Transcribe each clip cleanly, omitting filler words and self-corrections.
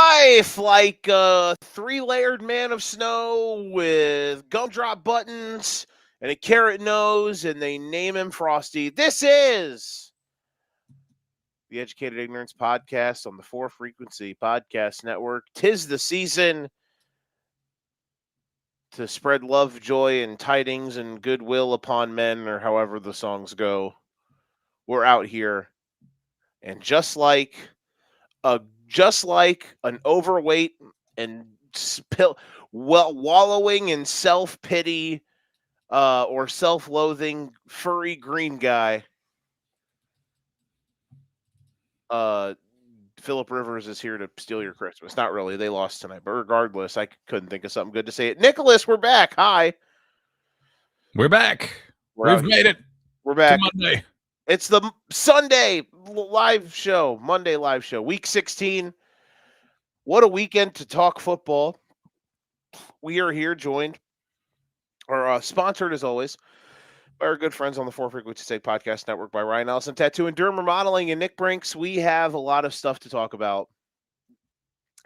life like a three-layered man of snow with gumdrop buttons and a carrot nose, and they name him Frosty. This is the Educated Ignorance Podcast on the Four Frequency Podcast Network. 'Tis the season to spread love, joy, and tidings and goodwill upon men, or however the songs go. We're out here, and a just like an overweight and wallowing in self-pity or self-loathing furry green guy, Philip Rivers is here to steal your Christmas. Not really. They lost tonight. But regardless, I couldn't think of something good to say. Nicholas, we're back. Hi. We're back. We've made it. We're back. To Monday. It's the Sunday live show, Monday live show, week 16. What a weekend to talk football. We are here joined, or sponsored as always, by our good friends on the Four Frequency Sake Podcast Network, by Ryan Ellison Tattoo and Durham Remodeling, and Nick Brinks. We have a lot of stuff to talk about.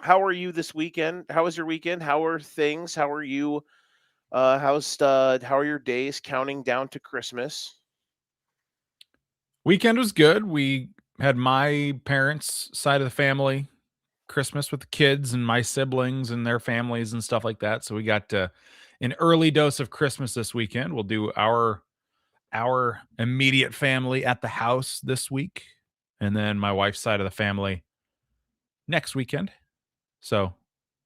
How are you this weekend? How was your weekend? How are things? How are you? How are your days counting down to Christmas? Weekend was good. We had my parents' side of the family Christmas with the kids and my siblings and their families and stuff like that. So we got an early dose of Christmas this weekend. We'll do our immediate family at the house this week, and then my wife's side of the family next weekend. So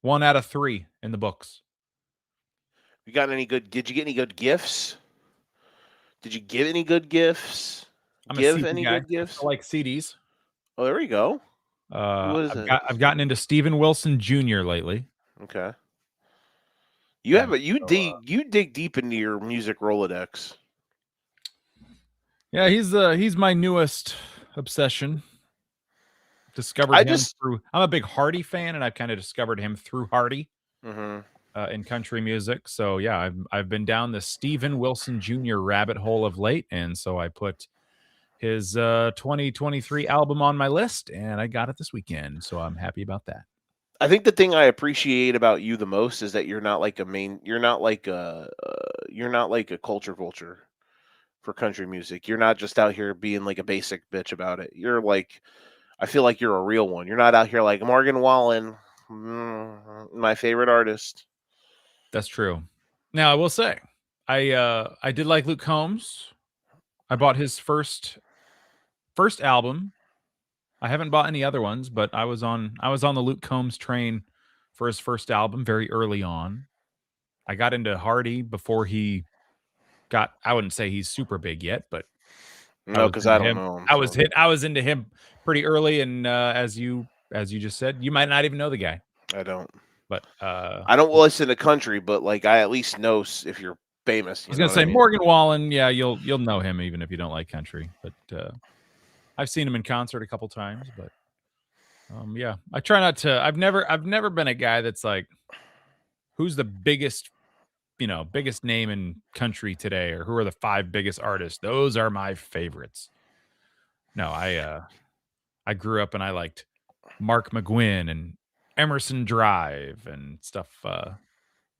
1 out of 3 in the books. Did you get any good gifts? Did you give any good gifts? Good gifts? I like CDs. Oh, there we go. I've gotten into Steven Wilson Jr. lately. Okay. You dig deep into your music Rolodex. Yeah, he's my newest obsession. Discovered him through. I'm a big Hardy fan, and I've kind of discovered him through Hardy in country music. So yeah, I've been down the Steven Wilson Jr. rabbit hole of late, and so I put his 2023 album on my list, and I got it this weekend. So I'm happy about that. I think the thing I appreciate about you the most is that you're not like a culture vulture for country music. You're not just out here being like a basic bitch about it. You're like, I feel like you're a real one. You're not out here like Morgan Wallen, my favorite artist. That's true. Now I will say, I did like Luke Combs. I bought his first album. I haven't bought any other ones, but I was on the Luke Combs train for his first album very early on. I got into Hardy before he got, I wouldn't say he's super big yet, but no, because I don't know him. I was into him pretty early, and as you just said, you might not even know the guy. I don't. But I don't listen to country, but like I at least know if you're famous. I was gonna say Morgan Wallen, yeah, you'll know him even if you don't like country. But I've seen him in concert a couple times, but yeah, I try not to. I've never been a guy that's like, who's the biggest name in country today, or who are the 5 biggest artists? Those are my favorites. No, I grew up and I liked Mark McGuinn and Emerson Drive and stuff.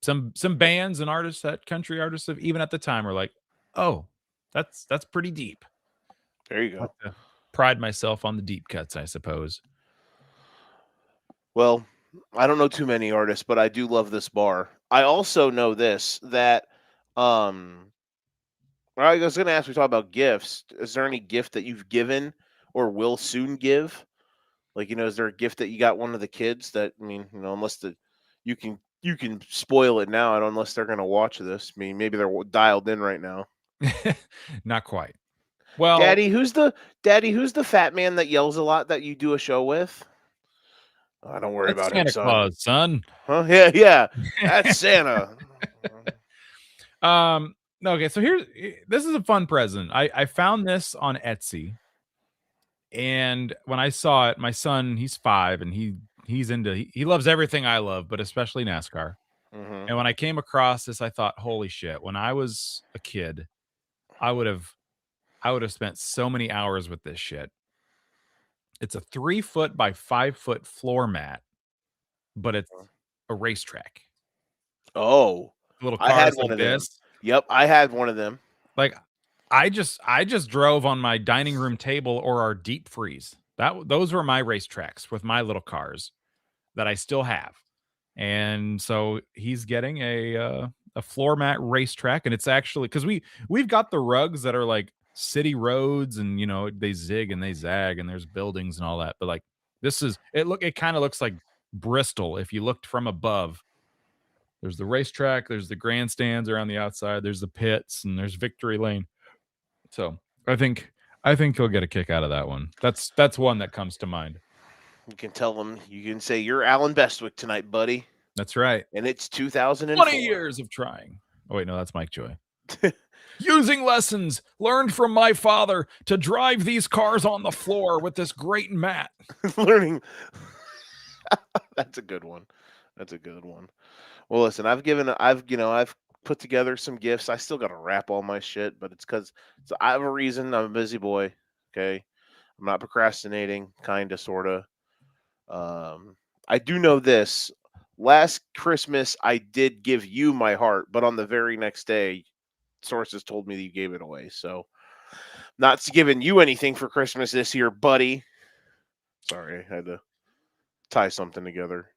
Some bands and artists, that country artists, have, even at the time, were like, oh, that's pretty deep. There you go. Pride myself on the deep cuts, I suppose. Well, I don't know too many artists, but I do love this bar. I also know that I was going to ask, we talk about gifts. Is there any gift that you've given or will soon give? Like, is there a gift that you got one of the kids that, unless you can spoil it now, unless they're going to watch this. I mean, maybe they're dialed in right now. Not quite. Well, Daddy, who's the fat man that yells a lot that you do a show with? Oh, don't worry about Santa him, son. Claus, son. Huh? Yeah. That's Santa. Okay, so this is a fun present. I found this on Etsy, and when I saw it, my son, he's 5, and he loves everything I love, but especially NASCAR. Mm-hmm. And when I came across this, I thought, holy shit, when I was a kid, I would have spent so many hours with this shit. It's a 3-foot by 5-foot floor mat but it's a racetrack. Oh, Little I had cars one like of them. this. Yep, I had one of them. Like I just drove on my dining room table or our deep freeze. Those were my racetracks with my little cars that I still have. And so he's getting a floor mat racetrack, and it's actually because we've got the rugs that are like city roads, and they zig and they zag, and there's buildings and all that. But like it kind of looks like Bristol if you looked from above. There's the racetrack, there's the grandstands around the outside, there's the pits, and there's Victory Lane. So I think he'll get a kick out of that one. That's one that comes to mind. You can tell him. You can say you're Alan Bestwick tonight, buddy. That's right. And it's 2004. 20 years of trying. Oh wait, no, that's Mike Joy. Using lessons learned from my father to drive these cars on the floor with this great mat. Learning. That's a good one. That's a good one. Well, listen, I've put together some gifts. I still got to wrap all my shit, but it's because I have a reason. I'm a busy boy. Okay. I'm not procrastinating, kind of, sort of. I do know this. Last Christmas, I did give you my heart, but on the very next day, sources told me that you gave it away. So, not giving you anything for Christmas this year, buddy. Sorry, I had to tie something together.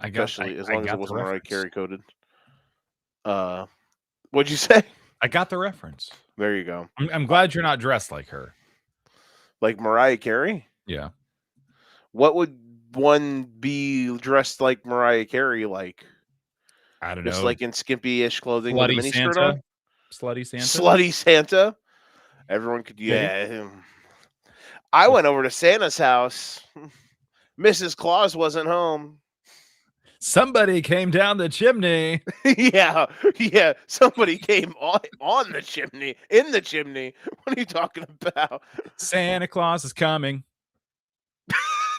Especially as long as it wasn't Mariah Carey coded. What'd you say? I got the reference. There you go. I'm glad you're not dressed like her. Like Mariah Carey? Yeah. What would one be dressed like Mariah Carey like? I don't know. Just like in skimpy-ish clothing Slutty with a Santa. miniskirt on? Slutty Santa? Slutty Santa? Everyone could, yeah. I went over to Santa's house. Mrs. Claus wasn't home. Somebody came down the chimney. yeah. Somebody came on the chimney, in the chimney. What are you talking about? Santa Claus is coming.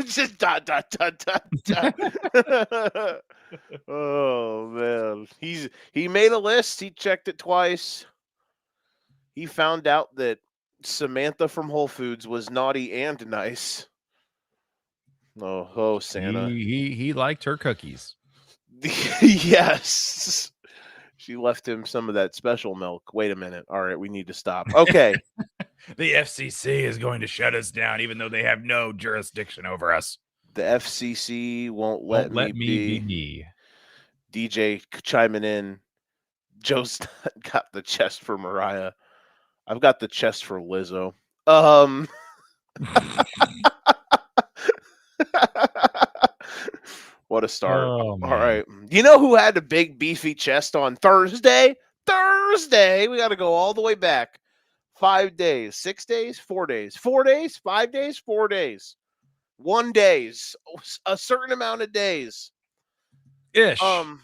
Just dot. Oh man, he made a list. He checked it twice. He found out that Samantha from Whole Foods was naughty and nice. Oh, Santa. He liked her cookies. Yes. She left him some of that special milk. Wait a minute. All right, we need to stop. Okay. The FCC is going to shut us down, even though they have no jurisdiction over us. The FCC won't let me be. DJ chiming in. Joe's got the chest for Mariah. I've got the chest for Lizzo. What a start. Oh, all right. You know who had a big beefy chest on Thursday? We got to go all the way back. 5 days, 6 days, 4 days, 4 days, 5 days, 4 days, 1 days, a certain amount of days. Ish. All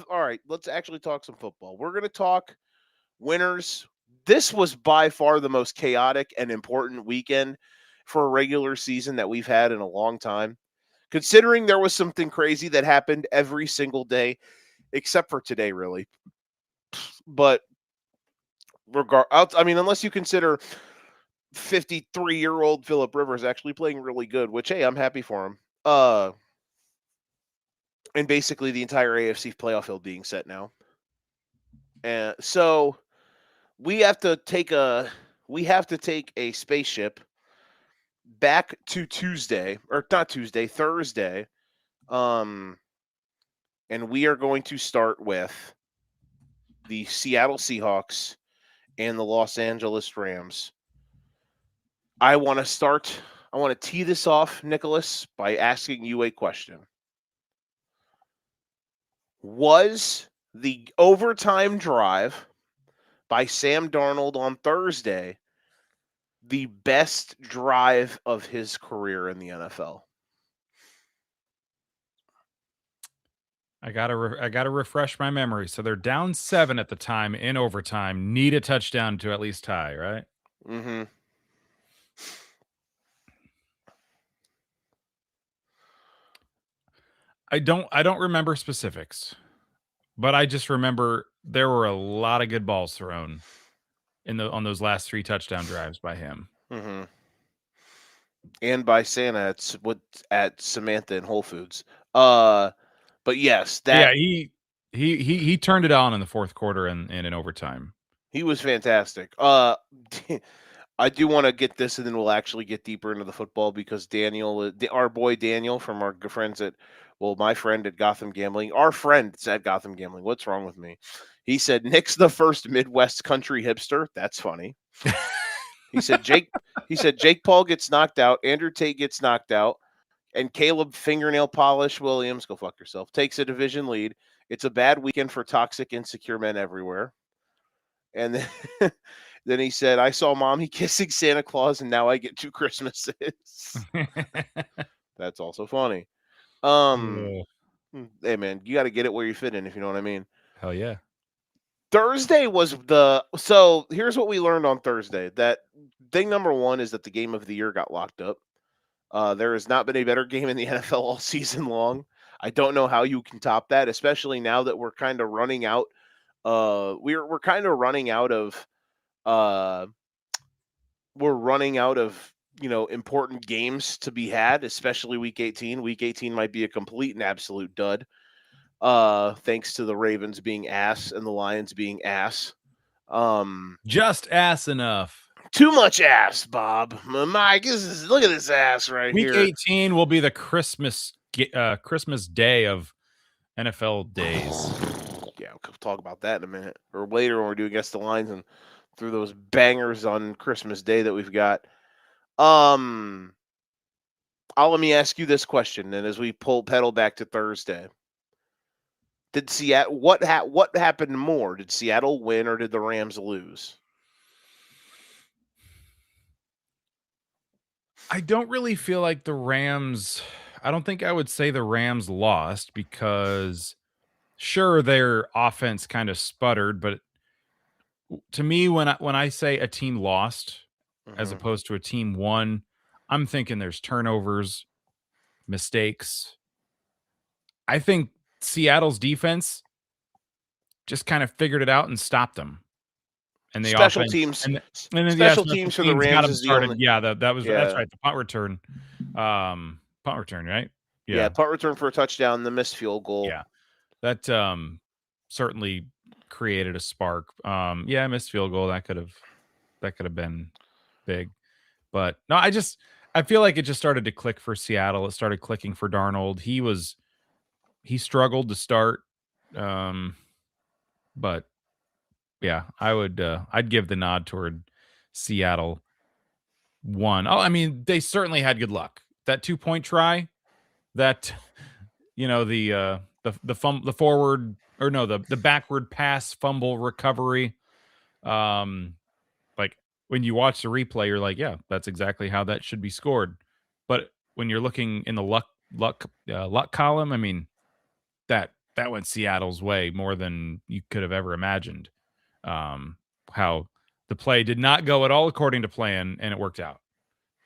right, let's actually talk some football. We're going to talk winners. This was by far the most chaotic and important weekend for a regular season that we've had in a long time. Considering there was something crazy that happened every single day, except for today, really. But unless you consider 53-year-old Phillip Rivers actually playing really good, which, hey, I'm happy for him. And basically the entire AFC playoff field being set now. And so we have to take a spaceship back to Thursday. And we are going to start with the Seattle Seahawks and the Los Angeles Rams. I want to tee this off, Nicholas, by asking you a question. Was the overtime drive by Sam Darnold on Thursday the best drive of his career in the NFL? I gotta refresh my memory. So they're down 7 at the time in overtime. Need a touchdown to at least tie, right? Mm-hmm. I don't remember specifics, but I just remember there were a lot of good balls thrown on those last 3 touchdown drives by him. Mm-hmm. and by Santa at Samantha and Whole Foods. But yes, Yeah, that he turned it on in the fourth quarter and in overtime. he was fantastic. I do want to get this, and then we'll actually get deeper into the football because Daniel, our boy Daniel from our good friends my friend at Gotham Gambling, our friends at Gotham Gambling. What's wrong with me? He said Nick's the first Midwest country hipster. That's funny. He said Jake Paul gets knocked out, Andrew Tate gets knocked out, and Caleb Fingernail Polish Williams, go fuck yourself, takes a division lead. It's a bad weekend for toxic, insecure men everywhere. And then, then he said, I saw mommy kissing Santa Claus, and now I get 2 Christmases. That's also funny. Yeah. Hey, man, you got to get it where you fit in, if you know what I mean. Hell yeah. Thursday was so here's what we learned on Thursday. That thing number one is that the game of the year got locked up. There has not been a better game in the NFL all season long. I don't know how you can top that, especially now that we're kind of running out. We're kind of running out of. We're running out of important games to be had, especially Week 18. Week 18 might be a complete and absolute dud. Thanks to the Ravens being ass and the Lions being ass. Just ass enough. Too much ass, Bob. Mike, look at this ass right Week here. 18 will be the Christmas day of NFL days. Yeah, we'll talk about that in a minute or later when we're doing against the lines and through those bangers on Christmas Day that we've got. Let me ask you this question, and as we pedal back to Thursday, did Seattle what happened more? Did Seattle win or did the Rams lose? I don't really feel like the Rams. I don't think I would say the Rams lost because sure their offense kind of sputtered, but to me when I say a team lost as opposed to a team won, I'm thinking there's turnovers, mistakes. I think Seattle's defense just kind of figured it out and stopped them. And the special offense teams, and then special teams for the got Rams them is the started. only. Yeah, that's Yeah. right. The punt return, right? Yeah, punt return for a touchdown, the missed field goal. Yeah, that certainly created a spark. Yeah, missed field goal that could have been big, but no, I feel like it just started to click for Seattle. It started clicking for Darnold. He struggled to start, but yeah, I'd give the nod toward Seattle won. Oh, I mean, they certainly had good luck. That 2-point try, that the forward or no, the backward pass fumble recovery. Like when you watch the replay, you're like, yeah, that's exactly how that should be scored. But when you're looking in the luck column, I mean, that went Seattle's way more than you could have ever imagined. How the play did not go at all according to plan, and it worked out.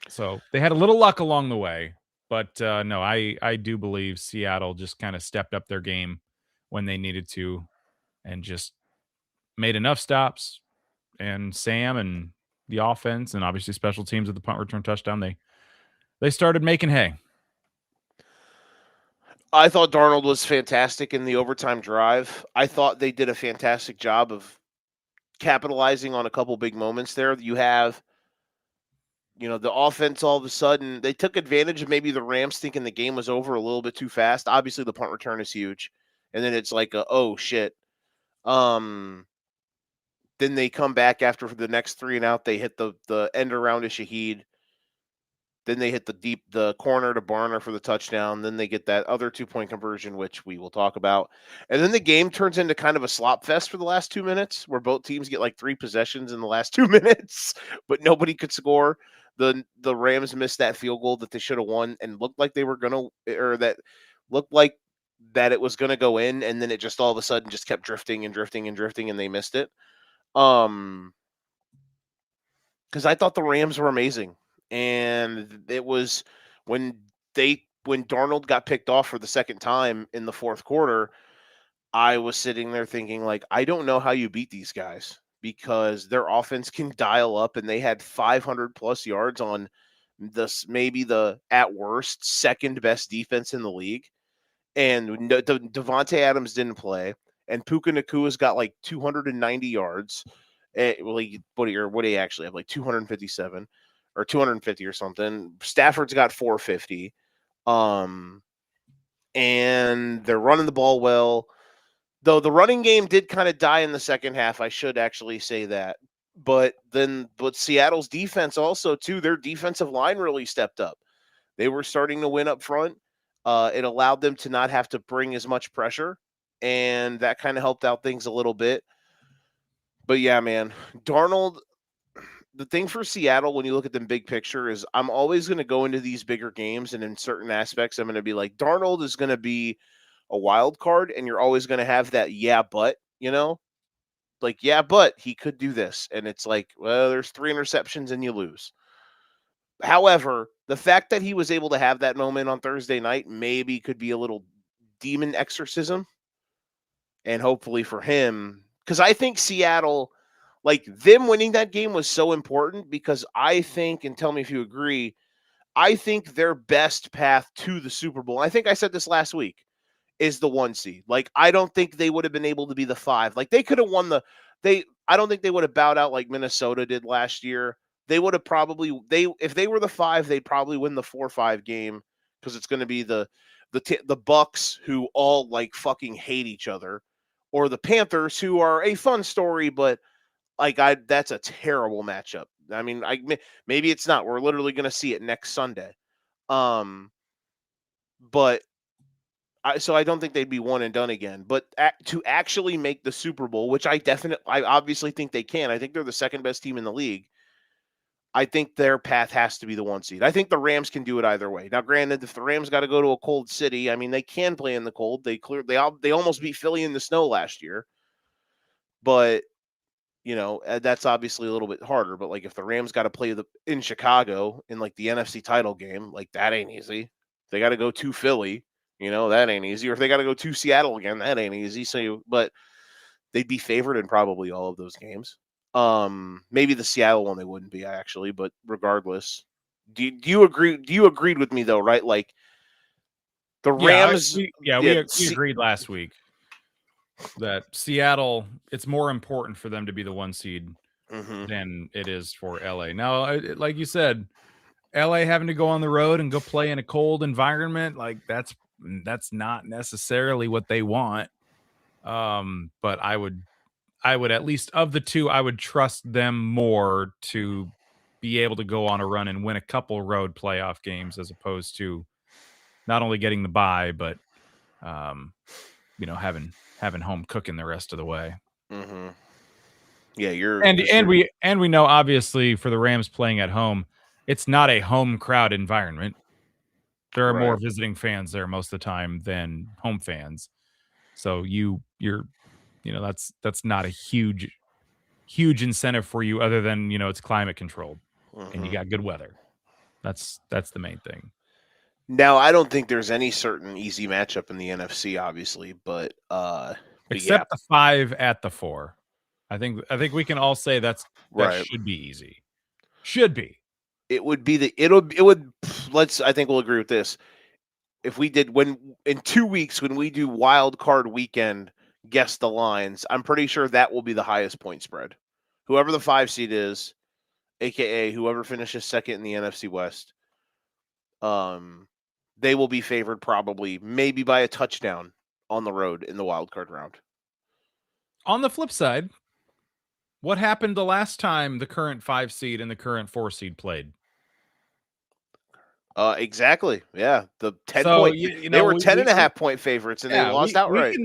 So they had a little luck along the way, but no, I do believe Seattle just kind of stepped up their game when they needed to, and just made enough stops. And Sam and the offense, and obviously special teams at the punt return touchdown, they started making hay. I thought Darnold was fantastic in the overtime drive. I thought they did a fantastic job of capitalizing on a couple big moments there. You have, the offense all of a sudden, they took advantage of maybe the Rams thinking the game was over a little bit too fast. Obviously, the punt return is huge. And then it's like, oh, shit. Then they come back after the next 3 and out. They hit the end around to Shaheed. Then they hit the corner to Barner for the touchdown. Then they get that other 2-point conversion, which we will talk about. And then the game turns into kind of a slop fest for the last 2 minutes, where both teams get like 3 possessions in the last 2 minutes, but nobody could score. The Rams missed that field goal that they should have won and looked like they were gonna, or that looked like that it was gonna go in, and then it just all of a sudden just kept drifting and drifting and drifting, and they missed it. Because I thought the Rams were amazing. And it was when Darnold got picked off for the second time in the fourth quarter, I was sitting there thinking, like, I don't know how you beat these guys because their offense can dial up, and they had 500 plus yards on maybe the at worst second best defense in the league, and Devontae Adams didn't play, and Puka Nakua's got like 290 yards. Well, what do you actually have? Like 257 or 250 or something. Stafford's got 450. And they're running the ball well. Though the running game did kind of die in the second half, I should actually say that. But Seattle's defense also too, their defensive line really stepped up. They were starting to win up front. It allowed them to not have to bring as much pressure, and that kind of helped out things a little bit. But yeah, man, Darnold, the thing for Seattle, when you look at them big picture, is I'm always going to go into these bigger games, and in certain aspects, I'm going to be like, Darnold is going to be a wild card, and you're always going to have that, yeah, but, like, yeah, but he could do this. And it's like, well, there's 3 interceptions and you lose. However, the fact that he was able to have that moment on Thursday night maybe could be a little demon exorcism. And hopefully for him, because I think Seattle, like them winning that game was so important, because I think, and tell me if you agree, I think their best path to the Super Bowl, I think I said this last week, is the 1 seed. Like, I don't think they would have been able to be the 5. Like, they could have won I don't think they would have bowed out like Minnesota did last year. They would have probably, if they were the 5, they'd probably win the 4-5 game, because it's going to be the Bucks, who all like fucking hate each other, or the Panthers, who are a fun story, but like that's a terrible matchup. I mean, maybe it's not. We're literally going to see it next Sunday. But so I don't think they'd be one and done again. But to actually make the Super Bowl, which I obviously think they can. I think they're the second best team in the league. I think their path has to be the 1 seed. I think the Rams can do it either way. Now, granted, if the Rams got to go to a cold city, I mean, they can play in the cold. They almost beat Philly in the snow last year. But, that's obviously a little bit harder. But, like, if the Rams got to play in Chicago in, like, the NFC title game, like, that ain't easy. They got to go to Philly. That ain't easy. Or if they got to go to Seattle again, that ain't easy. But they'd be favored in probably all of those games. Maybe the Seattle one they wouldn't be, actually, but regardless, do you agree? Do you agreed with me though, right? Like the Rams. We agreed last week that Seattle, it's more important for them to be the 1 seed than it is for LA. Now, like you said, LA having to go on the road and go play in a cold environment, like that's not necessarily what they want. But I would at least, of the 2, I would trust them more to be able to go on a run and win a couple road playoff games, as opposed to not only getting the bye, but having home cooking the rest of the way. Mm-hmm. Yeah, and we know, obviously, for the Rams playing at home, it's not a home crowd environment. There are more visiting fans there most of the time than home fans. So you're that's not a huge incentive for you, other than it's climate controlled and you got good weather. That's the main thing. Now, I don't think there's any certain easy matchup in the NFC, obviously, but except the 5 at the 4. I think we can all say that should be easy. Should be. It would be I think we'll agree with this. If we did, in 2 weeks, when we do wild card weekend, guess the lines, I'm pretty sure that will be the highest point spread. Whoever the 5 seed is, aka whoever finishes second in the NFC West, they will be favored probably maybe by a touchdown on the road in the wild card round. On the flip side, what happened the last time the current 5 seed and the current 4 seed played? Exactly. Yeah. The 10 point, they were 10.5 point favorites, and they lost outright.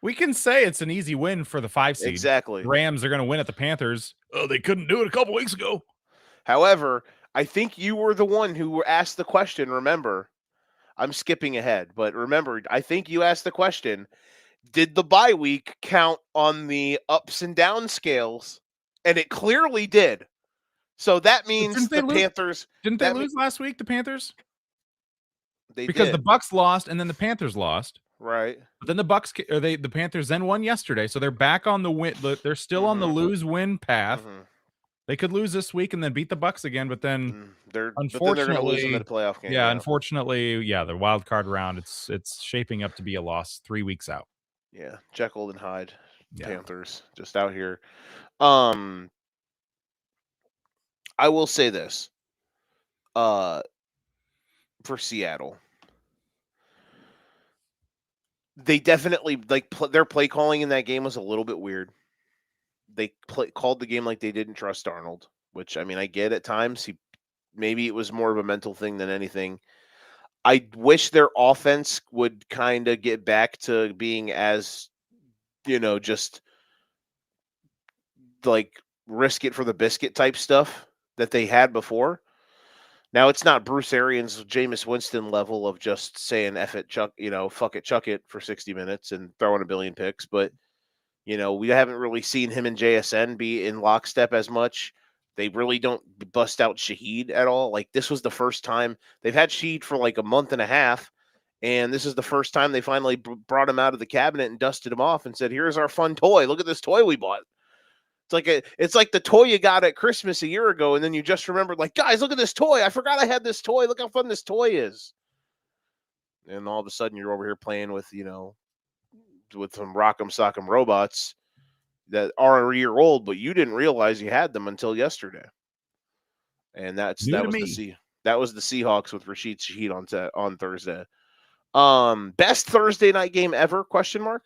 We can say it's an easy win for the 5 seed. Exactly. The Rams are going to win at the Panthers. Oh, they couldn't do it a couple weeks ago. However, I think you were the one who asked the question. Remember, I'm skipping ahead, but remember, I think you asked the question, did the bye week count on the ups and down scales? And it clearly did. So that means Panthers... Didn't they lose last week, the Panthers? Because the Bucks lost and then the Panthers lost. Right. But then the Panthers then won yesterday, so they're back on the win. They're still on the lose-win path. They could lose this week and then beat the Bucks again, but then But then they're going to lose them at a playoff game. yeah, unfortunately, the wild card round, it's shaping up to be a loss 3 weeks out. Yeah, Jekyll and Hyde, Yeah. Panthers, just out here. I will say this. For Seattle, they definitely their play calling in that game was a little bit weird. They called the game like they didn't trust Arnold, which I mean I get at times. Maybe it was more of a mental thing than anything. I wish their offense would kind of get back to being as, just like risk it for the biscuit type stuff that they had before. Now it's not Bruce Arians, Jameis Winston level of just saying F it, chuck, fuck it, chuck it for 60 minutes and throwing a billion picks. But, we haven't really seen him and JSN be in lockstep as much. They really don't bust out Shaheed at all. Like, this was the first time they've had Shaheed for like a month and a half. And this is the first time they finally brought him out of the cabinet and dusted him off and said, here's our fun toy. Look at this toy we bought. It's like the toy you got at Christmas a year ago, and then you just remembered, like, guys, look at this toy. I forgot I had this toy. Look how fun this toy is. And all of a sudden you're over here playing with, with some Rock'em Sock'em robots that are a year old, but you didn't realize you had them until yesterday. And that was the Seahawks with Rashid Shaheed on Thursday. Best Thursday night game ever? Question mark.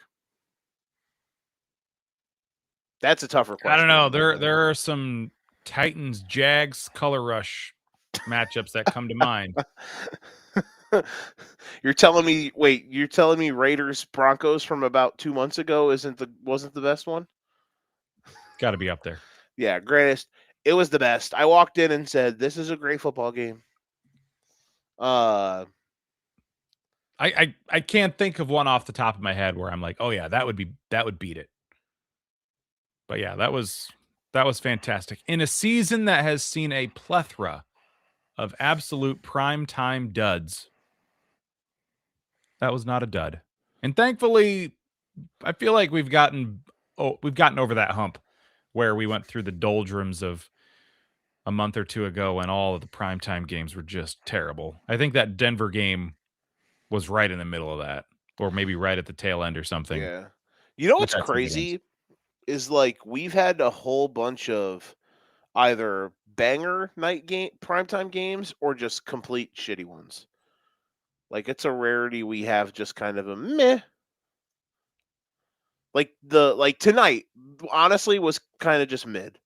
That's a tougher question. I don't know. There are some Titans Jags color rush matchups that come to mind. You're telling me Raiders Broncos from about 2 months ago wasn't the best one? Got to be up there. Yeah, greatest. It was the best. I walked in and said, "This is a great football game." I can't think of one off the top of my head where I'm like, "Oh yeah, that would beat it." But yeah, that was fantastic. In a season that has seen a plethora of absolute primetime duds, that was not a dud. And thankfully, I feel like we've gotten over that hump where we went through the doldrums of a month or two ago when all of the primetime games were just terrible. I think that Denver game was right in the middle of that, or maybe right at the tail end or something. Yeah. You know what's crazy is like we've had a whole bunch of either banger primetime games or just complete shitty ones. Like it's a rarity we have just kind of a meh. Like tonight, honestly, was kind of just mid,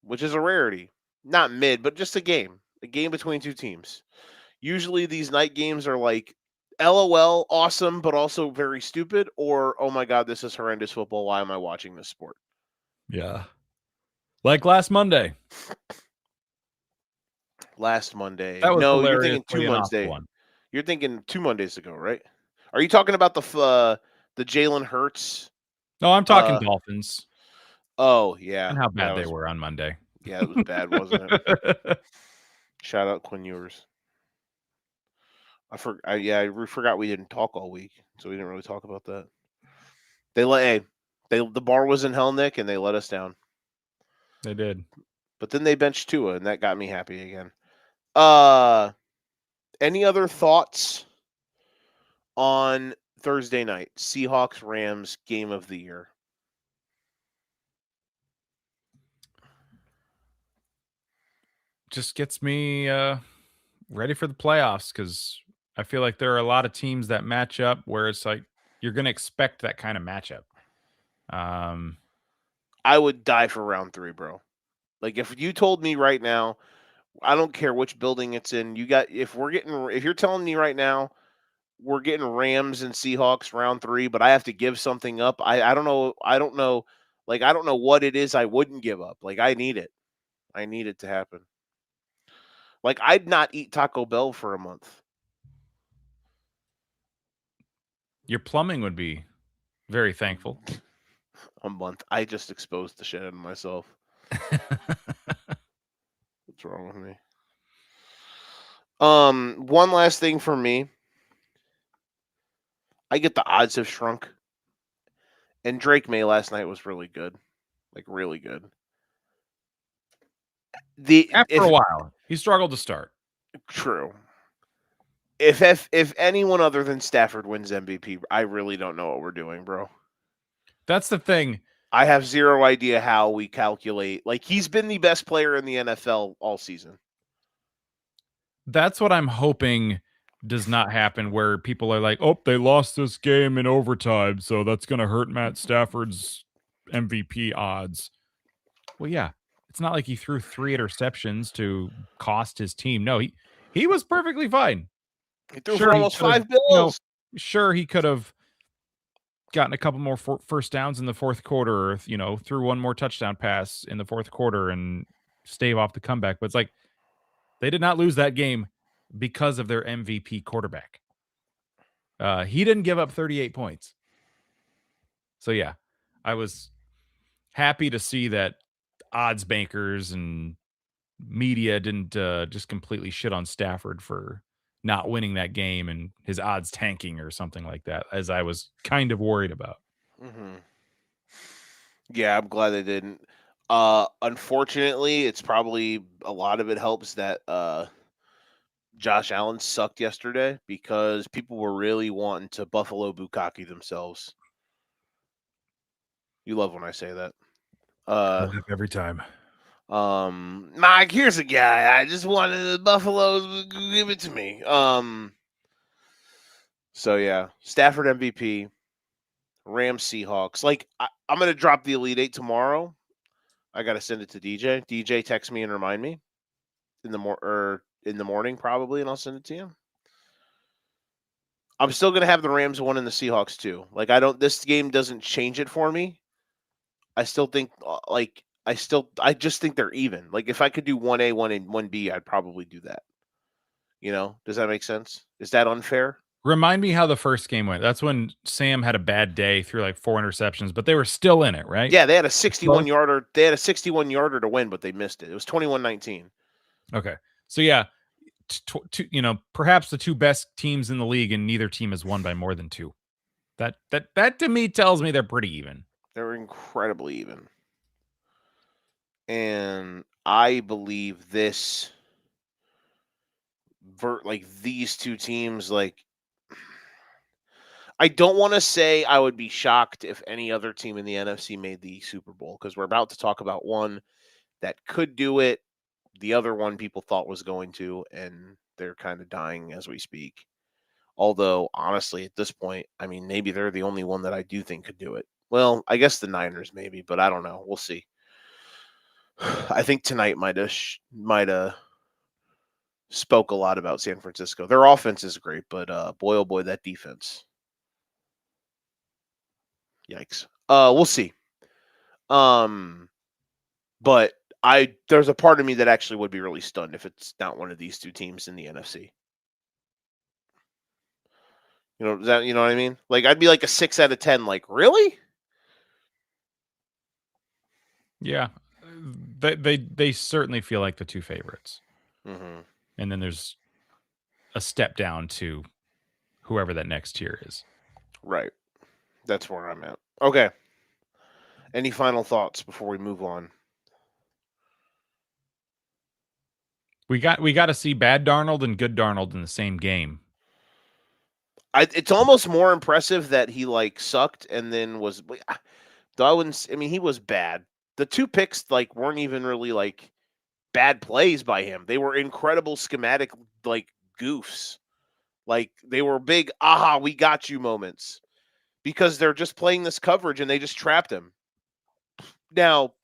which is a rarity. Not mid, but just a game between two teams. Usually these night games are like LOL, awesome, but also very stupid, or oh my god, this is horrendous football. Why am I watching this sport? Yeah. Like last Monday. No, you're thinking 2 Mondays. You're thinking 2 Mondays ago, right? Are you talking about the Jalen Hurts? No, I'm talking Dolphins. Oh, yeah. And how bad they were on Monday. Yeah, it was bad, wasn't it? Shout out Quinn Ewers. I forgot we didn't talk all week, so we didn't really talk about that. The bar was in hell, Nick, and they let us down. They did. But then they benched Tua, and that got me happy again. Any other thoughts on Thursday night? Seahawks Rams game of the year. Just gets me ready for the playoffs because I feel like there are a lot of teams that match up where it's like you're going to expect that kind of matchup. I would die for round 3, bro. Like if you told me right now, I don't care which building it's in. If you're telling me right now we're getting Rams and Seahawks round 3, but I have to give something up. I don't know. Like I don't know what it is I wouldn't give up. Like I need it. I need it to happen. Like I'd not eat Taco Bell for a month. Your plumbing would be very thankful. A month. I just exposed the shit out of myself. What's wrong with me? One last thing for me. I get the odds have shrunk. And Drake May last night was really good. Like really good. After a while, he struggled to start. True. If anyone other than Stafford wins MVP, I really don't know what we're doing, bro. That's the thing. I have zero idea how we calculate. Like, he's been the best player in the NFL all season. That's what I'm hoping does not happen, where people are like, oh, they lost this game in overtime, so that's going to hurt Matt Stafford's MVP odds. Well, yeah, it's not like he threw 3 interceptions to cost his team. No, he was perfectly fine. He threw for almost 5 bills. Sure, he could have gotten a couple more first downs in the fourth quarter, or, threw one more touchdown pass in the fourth quarter and stave off the comeback. But it's like, they did not lose that game because of their MVP quarterback. He didn't give up 38 points. So, yeah, I was happy to see that odds bankers and media didn't just completely shit on Stafford for not winning that game and his odds tanking or something like that, as I was kind of worried about. Mm-hmm. Yeah, I'm glad they didn't. Unfortunately, it's probably a lot of it helps that Josh Allen sucked yesterday, because people were really wanting to Buffalo Bukkake themselves. You love when I say that. I laugh every time. Mike, here's a guy. I just wanted the Buffaloes to give it to me. So yeah, Stafford MVP, Rams Seahawks. Like, I'm gonna drop the Elite Eight tomorrow. I gotta send it to DJ. DJ, text me and remind me in the morning probably, and I'll send it to you. I'm still gonna have the Rams 1 and the Seahawks 2. Like, this game doesn't change it for me. I still think I just think they're even. Like, if I could do 1A, 1A, 1B, I'd probably do that. Does that make sense? Is that unfair? Remind me how the first game went. That's when Sam had a bad day, threw like 4 interceptions, but they were still in it, right? Yeah, they had a 61-yarder. They had a 61-yarder to win, but they missed it. It was 21-19. Okay. So yeah, perhaps the 2 best teams in the league, and neither team has won by more than 2. That to me tells me they're pretty even. They're incredibly even. And I believe these 2 teams, I don't want to say I would be shocked if any other team in the NFC made the Super Bowl, because we're about to talk about one that could do it. The other one people thought was going to, and they're kind of dying as we speak. Although, honestly, at this point, I mean, maybe they're the only one that I do think could do it. Well, I guess the Niners maybe, but I don't know. We'll see. I think tonight might have spoke a lot about San Francisco. Their offense is great, but boy, oh boy, that defense. Yikes. We'll see. But there's a part of me that actually would be really stunned if it's not one of these 2 teams in the NFC. You know what I mean? Like, I'd be like a 6 out of 10. Like, really? Yeah, they certainly feel like the 2 favorites. Mm-hmm. And then there's a step down to whoever that next tier is. Right. That's where I'm at. Okay. Any final thoughts before we move on? We got to see bad Darnold and good Darnold in the same game. It's almost more impressive that he sucked and then was. He was bad. The 2 picks weren't even really bad plays by him. They were incredible schematic goofs. They were big aha, we got you moments, because they're just playing this coverage and they just trapped him. Now,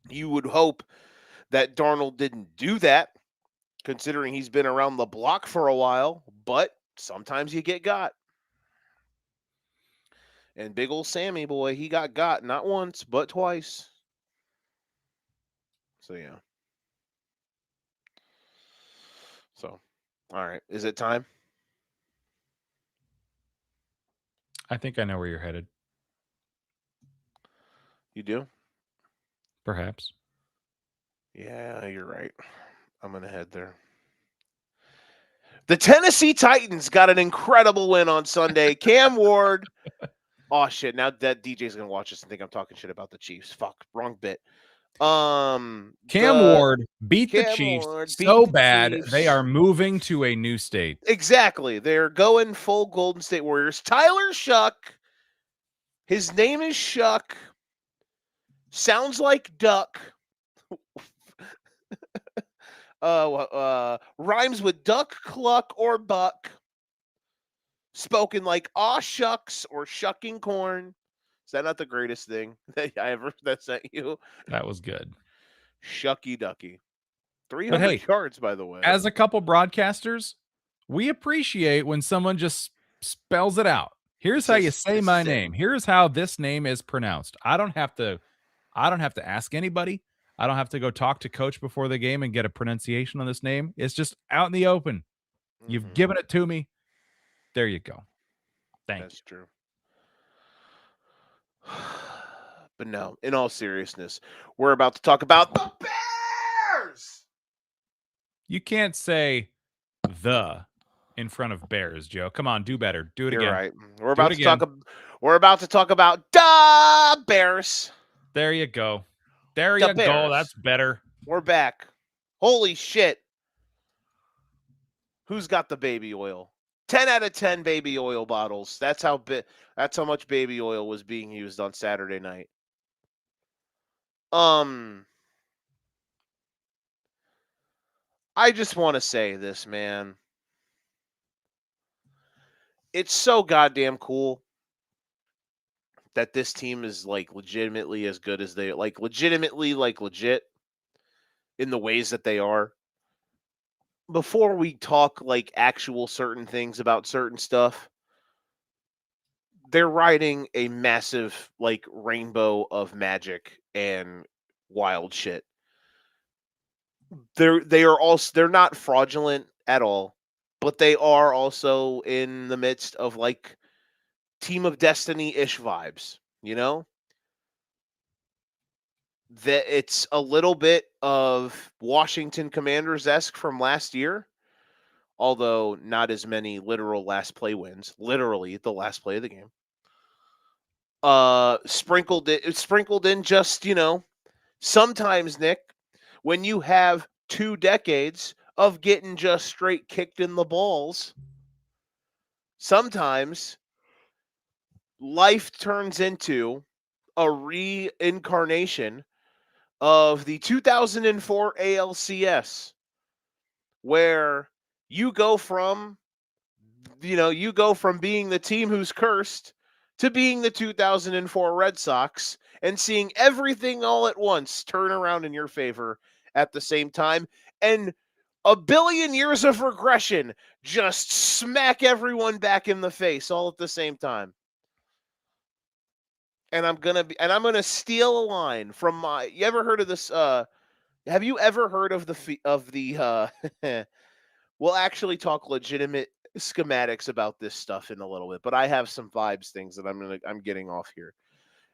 you would hope that Darnold didn't do that, considering he's been around the block for a while, but sometimes you get got. And big old Sammy boy, he got not once, but twice. So, yeah. So, all right. Is it time? I think I know where you're headed. You do? Perhaps. Yeah, you're right. I'm going to head there. The Tennessee Titans got an incredible win on Sunday. Cam Ward. Oh, shit. Now that DJ's going to watch this and think I'm talking shit about the Chiefs. Fuck. Wrong bit. Cam the Ward beat the Cam Chiefs Ward beat so the bad Chiefs. they are moving to a new state. Exactly. They're going full Golden State Warriors. Tyler Shuck. His name is Shuck. Sounds like duck. Rhymes with duck, cluck, or buck. Spoken like aw shucks or shucking corn. Is that not the greatest thing that I ever sent you? That was good. Shucky ducky. But 300 hey, yards, by the way. as a couple broadcasters, we appreciate when someone just spells it out. Here's how you say my name. Here's how this name is pronounced. I don't have to ask anybody. I don't have to go talk to coach before the game and get a pronunciation on this name. It's just out in the open. You've given it to me. There you go. Thank you. That's true. But no, in all seriousness, we're about to talk about the Bears. You can't say the in front of Bears, Joe. Come on, do better. Do it You're again. right. We're about to talk about the Bears. There you go. There you go. That's better. We're back. Holy shit. Who's got the baby oil? 10 out of 10 baby oil bottles. That's how much baby oil was being used on Saturday night. I just want to say this, man. It's so goddamn cool that this team is like legitimately as good as they legit in the ways that they are. Before we talk like actual certain things about certain stuff, they're riding a massive like rainbow of magic and wild shit. They're not fraudulent at all, but they are also in the midst of like Team of Destiny-ish vibes, you know? That it's a little bit of Washington Commanders-esque from last year, although not as many literal last play wins. Literally the last play of the game. Sprinkled in just, sometimes, Nick, when you have 2 decades of getting just straight kicked in the balls, sometimes life turns into a reincarnation of the 2004 ALCS, where you go from being the team who's cursed to being the 2004 Red Sox and seeing everything all at once turn around in your favor at the same time, and a billion years of regression just smack everyone back in the face all at the same time. And I'm gonna steal a line from my. You ever heard of this? Have you ever heard of the? We'll actually talk legitimate schematics about this stuff in a little bit, but I have some vibes things that I'm getting off here.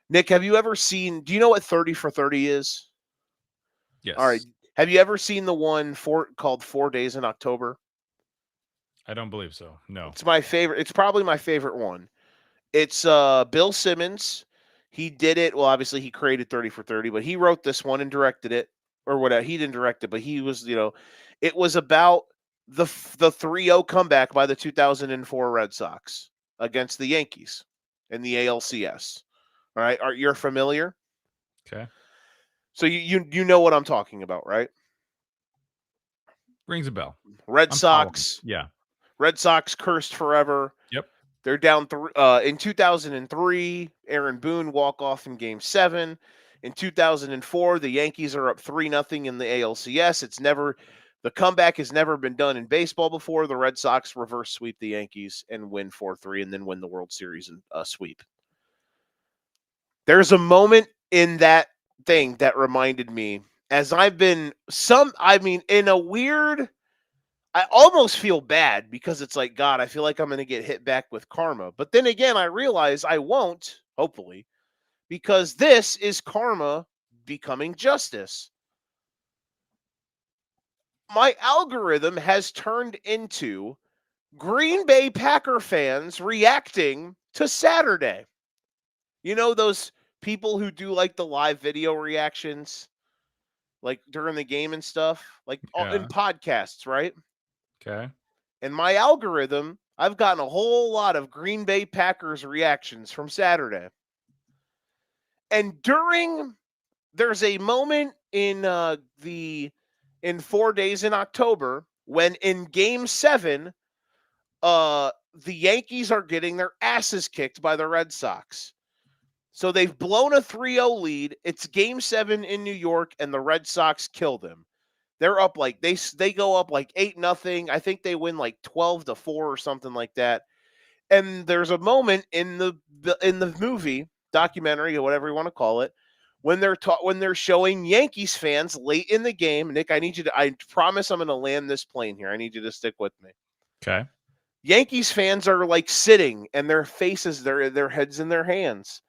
Nick, have you ever seen? Do you know what 30 for 30 is? Yes. All right. Have you ever seen the one called 4 Days in October? I don't believe so. No. It's my favorite. It's probably my favorite one. It's Bill Simmons. He did it. Well, obviously he created 30 for 30, but he wrote this one and directed it, or whatever. He didn't direct it, but he was, it was about the 3-0 comeback by the 2004 Red Sox against the Yankees in the ALCS. All right. You're familiar? Okay. So you know what I'm talking about, right? Rings a bell. Red Sox. Yeah. Red Sox cursed forever. Yep. They're down in 2003. Aaron Boone walk off in Game 7. In 2004, the Yankees are up 3-0 in the ALCS. The comeback has never been done in baseball before. The Red Sox reverse sweep the Yankees and win 4-3, and then win the World Series in a sweep. There's a moment in that thing that reminded me, as I've been in a weird. I almost feel bad because it's like, God, I feel like I'm going to get hit back with karma. But then again, I realize I won't, hopefully, because this is karma becoming justice. My algorithm has turned into Green Bay Packer fans reacting to Saturday. You know, those people who do like the live video reactions like during the game and stuff, like in Yeah. podcasts, right? Okay. In my algorithm, I've gotten a whole lot of Green Bay Packers reactions from Saturday. And there's a moment in in 4 days in October when in game 7, the Yankees are getting their asses kicked by the Red Sox. So they've blown a 3-0 lead. It's game 7 in New York, and the Red Sox kill them. They're up like they go up like 8-0. I think they win like 12-4 or something like that. And there's a moment in the movie, documentary, or whatever you want to call it, when they're showing Yankees fans late in the game. Nick, I promise I'm going to land this plane here. I need you to stick with me. Okay. Yankees fans are like sitting, and their faces, their heads in their hands,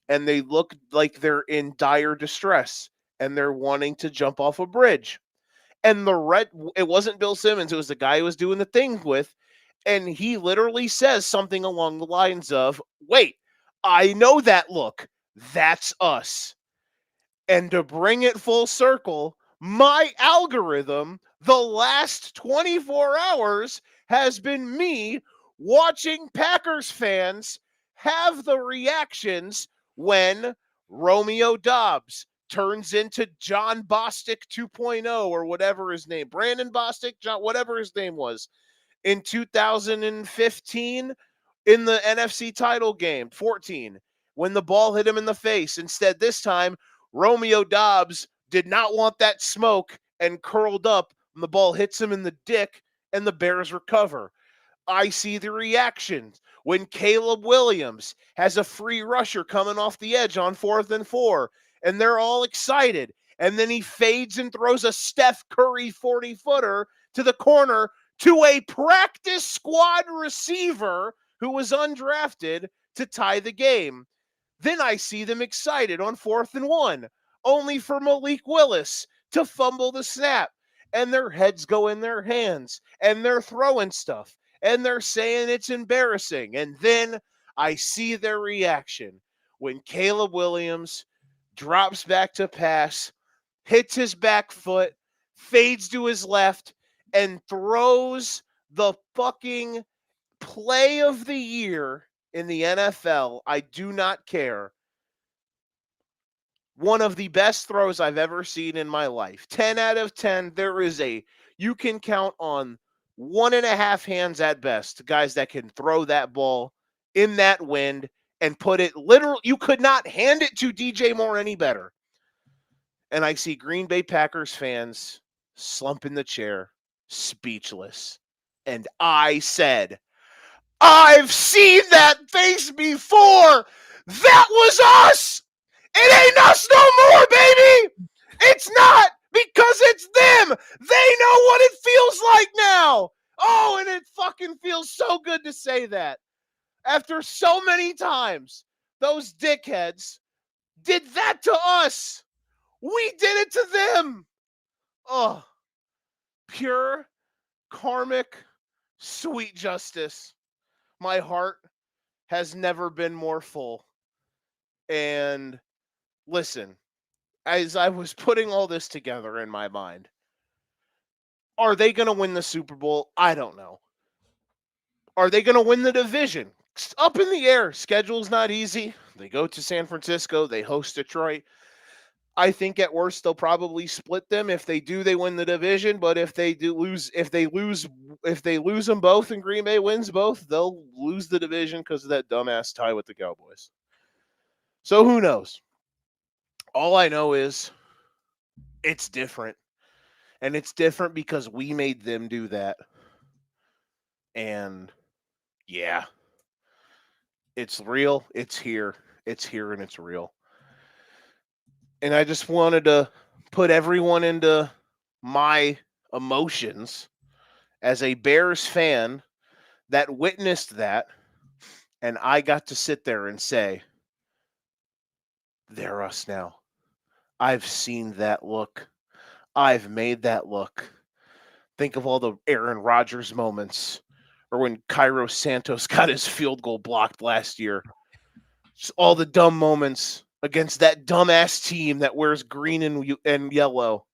and they look like they're in dire distress, and they're wanting to jump off a bridge. And it wasn't Bill Simmons, it was the guy who was doing the thing with, and he literally says something along the lines of, "Wait, I know that look. That's us." And to bring it full circle, my algorithm the last 24 hours has been me watching Packers fans have the reactions when Romeo Doubs turns into John Bostic 2.0 or whatever his name, Brandon Bostic, whatever his name was, in 2015 in the NFC title game, 14, when the ball hit him in the face. Instead, this time, Romeo Doubs did not want that smoke and curled up, and the ball hits him in the dick, and the Bears recover. I see the reactions when Caleb Williams has a free rusher coming off the edge on 4th and 4, and they're all excited. And then he fades and throws a Steph Curry 40-footer to the corner to a practice squad receiver who was undrafted to tie the game. Then I see them excited on 4th and 1, only for Malik Willis to fumble the snap. And their heads go in their hands, and they're throwing stuff, and they're saying it's embarrassing. And then I see their reaction when Caleb Williams drops back to pass, hits his back foot, fades to his left, and throws the fucking play of the year in the NFL. I do not care. One of the best throws I've ever seen in my life. 10 out of 10. You can count on 1.5 hands at best, guys that can throw that ball in that wind and put it literally. You could not hand it to DJ Moore any better. And I see Green Bay Packers fans slump in the chair, speechless. And I said, I've seen that face before. That was us. It ain't us no more, baby. It's not, because it's them. They know what it feels like now. Oh, and it fucking feels so good to say that. After so many times, those dickheads did that to us. We did it to them. Oh, pure, karmic, sweet justice. My heart has never been more full. And listen, as I was putting all this together in my mind, are they going to win the Super Bowl? I don't know. Are they going to win the division? It's up in the air. Schedule's not easy. They go to San Francisco. They host Detroit. I think at worst they'll probably split them. If they do, they win the division. But if they lose them both and Green Bay wins both, they'll lose the division because of that dumbass tie with the Cowboys. So who knows? All I know is it's different. And it's different because we made them do that. And yeah, it's real. It's here. It's here and it's real. And I just wanted to put everyone into my emotions as a Bears fan that witnessed that. And I got to sit there and say, they're us now. I've seen that look. I've made that look. Think of all the Aaron Rodgers moments, or when Cairo Santos got his field goal blocked last year. Just all the dumb moments against that dumbass team that wears green and yellow.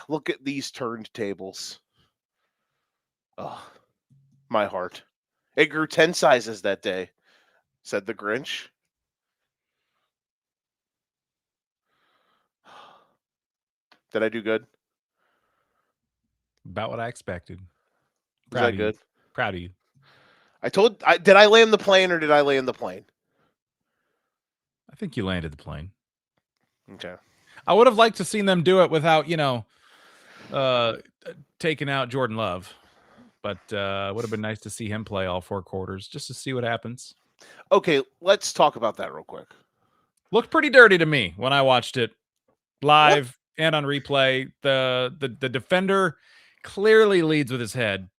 Look at these turned tables. Oh, my heart. It grew 10 sizes that day, said the Grinch. Did I do good? About what I expected. Was Proud that of you. good? Proud of you. Did I land the plane or did I land the plane? I think you landed the plane. Okay. I would have liked to seen them do it without, taking out Jordan Love. But would have been nice to see him play all 4 quarters just to see what happens. Okay, let's talk about that real quick. Looked pretty dirty to me when I watched it live and on replay. The defender clearly leads with his head,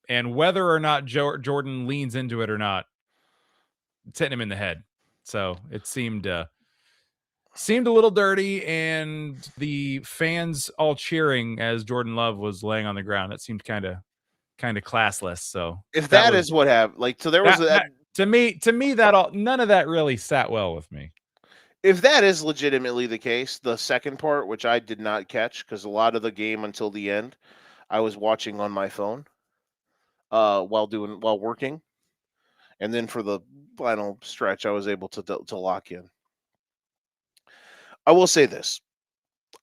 and whether or not Jordan leans into it or not, it's hitting him in the head. So it seemed a little dirty, and the fans all cheering as Jordan Love was laying on the ground. That seemed kind of classless. So If that is what happened, like, so there was to me that all none of that really sat well with me. If that is legitimately the case, the second part, which I did not catch because a lot of the game until the end, I was watching on my phone while working, and then for the final stretch, I was able to lock in. I will say this.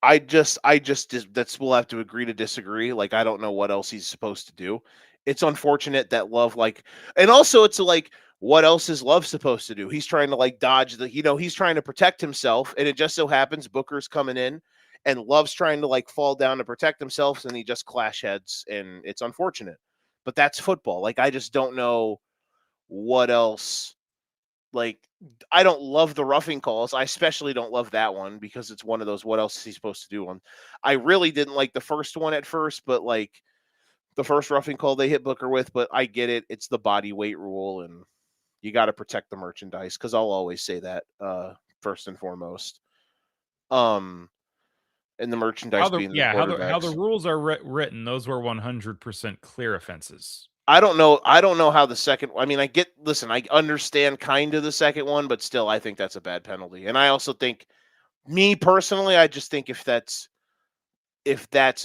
That's we'll have to agree to disagree. Like, I don't know what else he's supposed to do. It's unfortunate that Love, like, and also it's like, what else is Love supposed to do? He's trying to like dodge he's trying to protect himself, and it just so happens Booker's coming in, and Love's trying to like fall down to protect himself, and he just clash heads, and it's unfortunate. But that's football. Like, I just don't know what else. Like, I don't love the roughing calls. I especially don't love that one because it's one of those what else is he supposed to do one. I really didn't like the first one at first, but like the first roughing call they hit Booker with, but I get it. It's the body weight rule, and you got to protect the merchandise because I'll always say that first and foremost. And the merchandise being the quarterbacks. How the rules are written, those were 100% clear offenses. I don't know how the second. I mean, I understand kind of the second one, but still, I think that's a bad penalty. And I also think, me personally, I just think if that's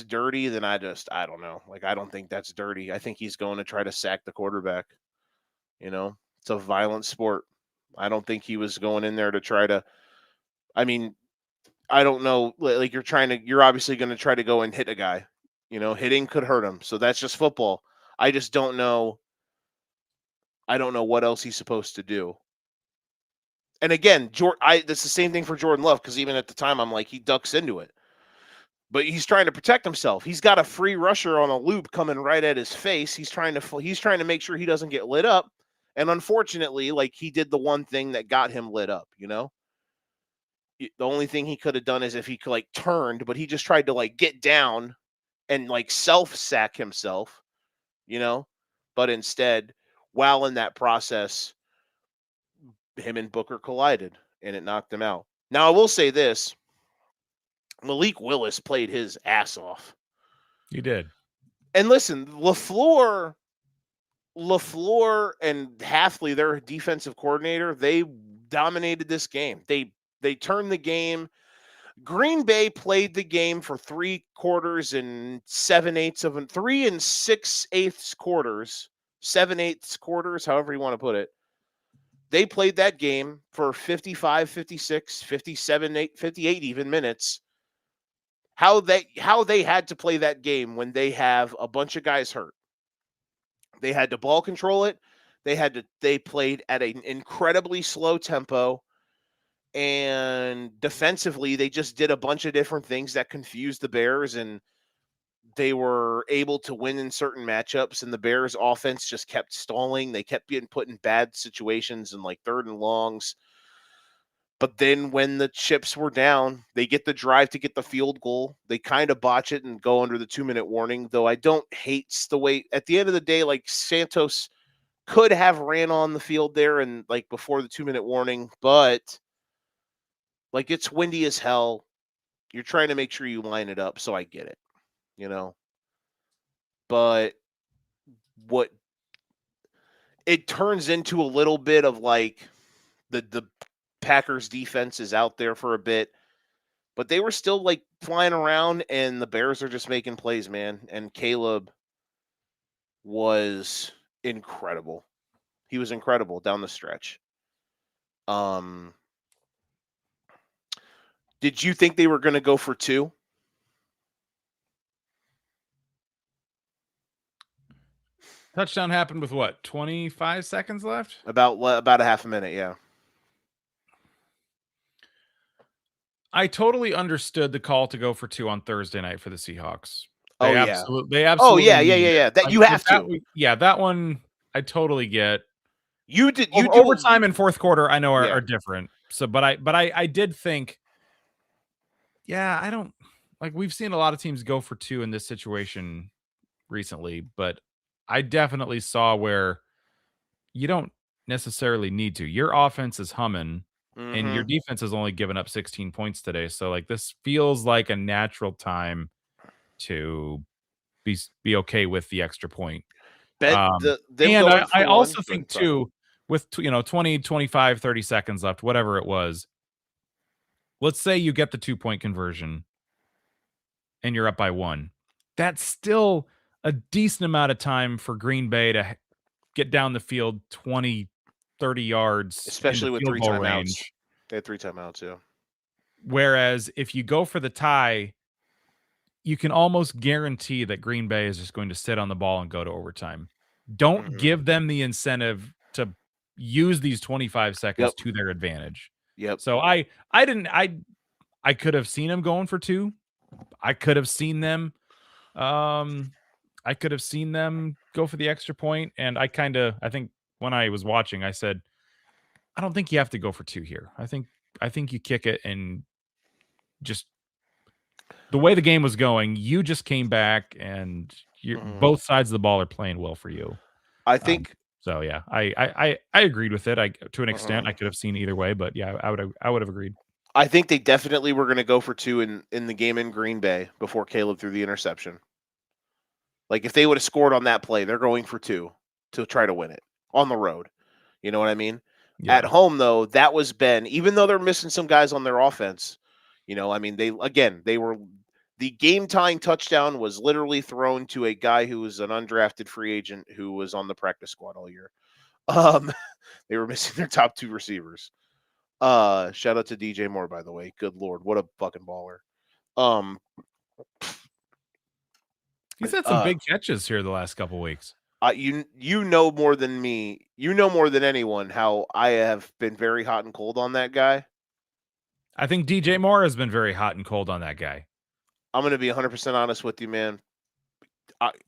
dirty, then I don't know. Like, I don't think that's dirty. I think he's going to try to sack the quarterback. It's a violent sport. I don't think he was going in there to try to. I mean, I don't know. Like, you're obviously going to try to go and hit a guy. Hitting could hurt him. So that's just football. I just don't know. I don't know what else he's supposed to do. And again, that's the same thing for Jordan Love, because even at the time, I'm like, he ducks into it. But he's trying to protect himself. He's got a free rusher on a loop coming right at his face. He's trying to make sure he doesn't get lit up. And unfortunately, like, he did the one thing that got him lit up, The only thing he could have done is if he could, like, turned, but he just tried to, like, get down and, like, self-sack himself, But instead, while in that process, him and Booker collided, and it knocked him out. Now, I will say this. Malik Willis played his ass off. He did. And listen, LaFleur and Hafley, their defensive coordinator, they dominated this game. They turned the game. Green Bay played the game for 3 quarters and 7/8 of 3 and 6/8 quarters, 7/8 quarters, however you want to put it. They played that game for 55, 56, 57, 58 even minutes. How they had to play that game when they have a bunch of guys hurt. They had to ball control it. They played at an incredibly slow tempo, and defensively they just did a bunch of different things that confused the Bears, and they were able to win in certain matchups, and the Bears offense just kept stalling. They kept getting put in bad situations and like 3rd and longs. But then when the chips were down, they get the drive to get the field goal. They kind of botch it and go under the 2-minute warning, though I don't hate the way at the end of the day, like, Santos could have ran on the field there and like before the 2-minute warning, but like, it's windy as hell. You're trying to make sure you line it up, so I get it, But what it turns into a little bit of like the Packers defense is out there for a bit. But they were still like flying around, and the Bears are just making plays, man. And Caleb was incredible. He was incredible down the stretch. Did you think they were going to go for 2? Touchdown happened with what, 25 seconds left? About a half a minute, yeah. I totally understood the call to go for 2 on Thursday night for the Seahawks. Oh, yeah. They Oh, absolutely yeah. needed it. That you have to. That one I totally get. You do Overtime and fourth quarter, I know are different. So, but I did think, yeah, I don't like. We've seen a lot of teams go for 2 in this situation recently, but I definitely saw where you don't necessarily need to. Your offense is humming, and your defense has only given up 16 points today. So, like, this feels like a natural time to be okay with the extra point. them And going I for also one. think too, with 20, 25, 30 seconds left, whatever it was, let's say you get the 2-point conversion and you're up by 1. That's still a decent amount of time for Green Bay to get down the field 20, 30 yards, especially in the with field 3 goal timeouts. range. They had 3 timeouts, yeah. Whereas if you go for the tie, you can almost guarantee that Green Bay is just going to sit on the ball and go to overtime. Don't give them the incentive to use these 25 seconds to their advantage. Yep. So I could have seen them going for 2. I could have seen them go for the extra point, and I think when I was watching, I said, I don't think you have to go for 2 here. I think you kick it, and just the way the game was going, you just came back, and both sides of the ball are playing well for you. I think so. Yeah, I agreed with it. To an extent, I could have seen either way, but yeah, I would have agreed. I think they definitely were going to go for 2 in the game in Green Bay before Caleb threw the interception. Like, if they would have scored on that play, they're going for 2 to try to win it on the road. You know what I mean? Yeah. At home, though, that was Ben. Even though they're missing some guys on their offense, I mean, they were the game-tying touchdown was literally thrown to a guy who was an undrafted free agent who was on the practice squad all year. They were missing their top 2 receivers. Shout out to DJ Moore, by the way. Good Lord, what a fucking baller. He's had some big catches here the last couple weeks. You know more than me. You know more than anyone how I have been very hot and cold on that guy. I think DJ Moore has been very hot and cold on that guy. I'm going to be 100% honest with you, man.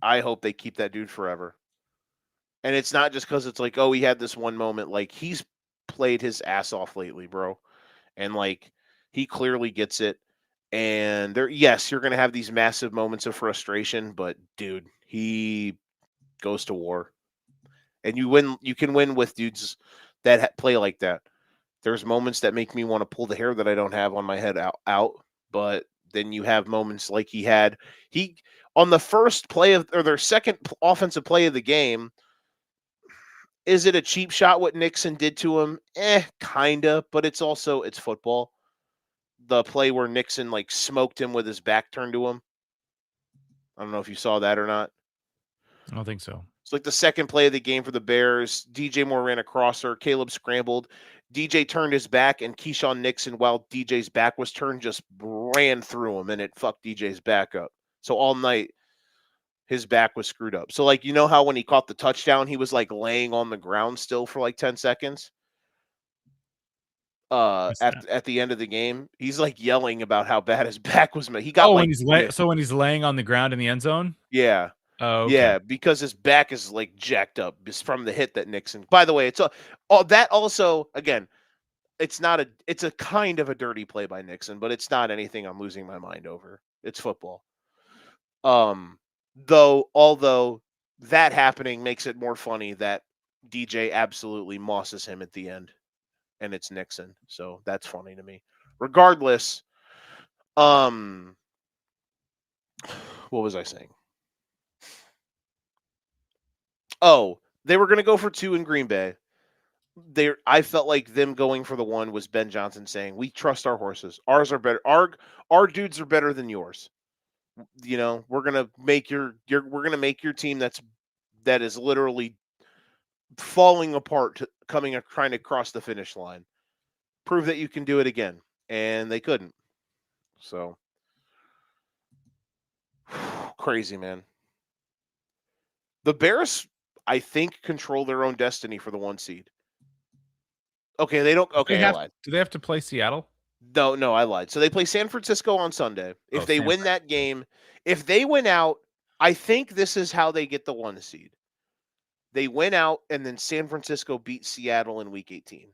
I hope they keep that dude forever. And it's not just because it's like, oh, he had this one moment. Like, he's played his ass off lately, bro. And, like, he clearly gets it. And yes, you're going to have these massive moments of frustration, but, dude, he goes to war. And you can win with dudes that play like that. There's moments that make me want to pull the hair that I don't have on my head out, but then you have moments like he had. He on the first play of or their second offensive play of the game. Is it a cheap shot what Nixon did to him? Kinda, but it's football. The play where Nixon like smoked him with his back turned to him. I don't know if you saw that or not. I don't think so. It's like the second play of the game for the Bears. DJ Moore ran a crosser. Caleb scrambled. DJ turned his back, and Keyshawn Nixon, while DJ's back was turned, just ran through him, and it fucked DJ's back up. So all night, his back was screwed up. So, like, you know how when he caught the touchdown, he was, like, laying on the ground still for, like, 10 seconds? At the end of the game, he's, like, yelling about how bad his back was. He got, when he's laying on the ground in the end zone? Yeah. Oh, okay. Yeah, because his back is like jacked up just from the hit that Nixon. By the way, it's all that also again, it's a kind of a dirty play by Nixon, but it's not anything I'm losing my mind over. It's football. Although that happening makes it more funny that DJ absolutely mosses him at the end, and it's Nixon. So that's funny to me. Regardless, what was I saying? Oh, they were going to go for 2 in Green Bay. I felt like them going for the one was Ben Johnson saying, "We trust our horses. Ours are better. Our dudes are better than yours. We're gonna make we're gonna make your team that is literally falling apart, trying to cross the finish line. Prove that you can do it again." And they couldn't. So crazy, man. The Bears, I think, control their own destiny for the 1 seed. Okay, they don't. Okay, I lied. Do they have to play Seattle? No, I lied. So they play San Francisco on Sunday. If they win that game, if they win out, I think this is how they get the 1 seed. They win out, and then San Francisco beat Seattle in Week 18.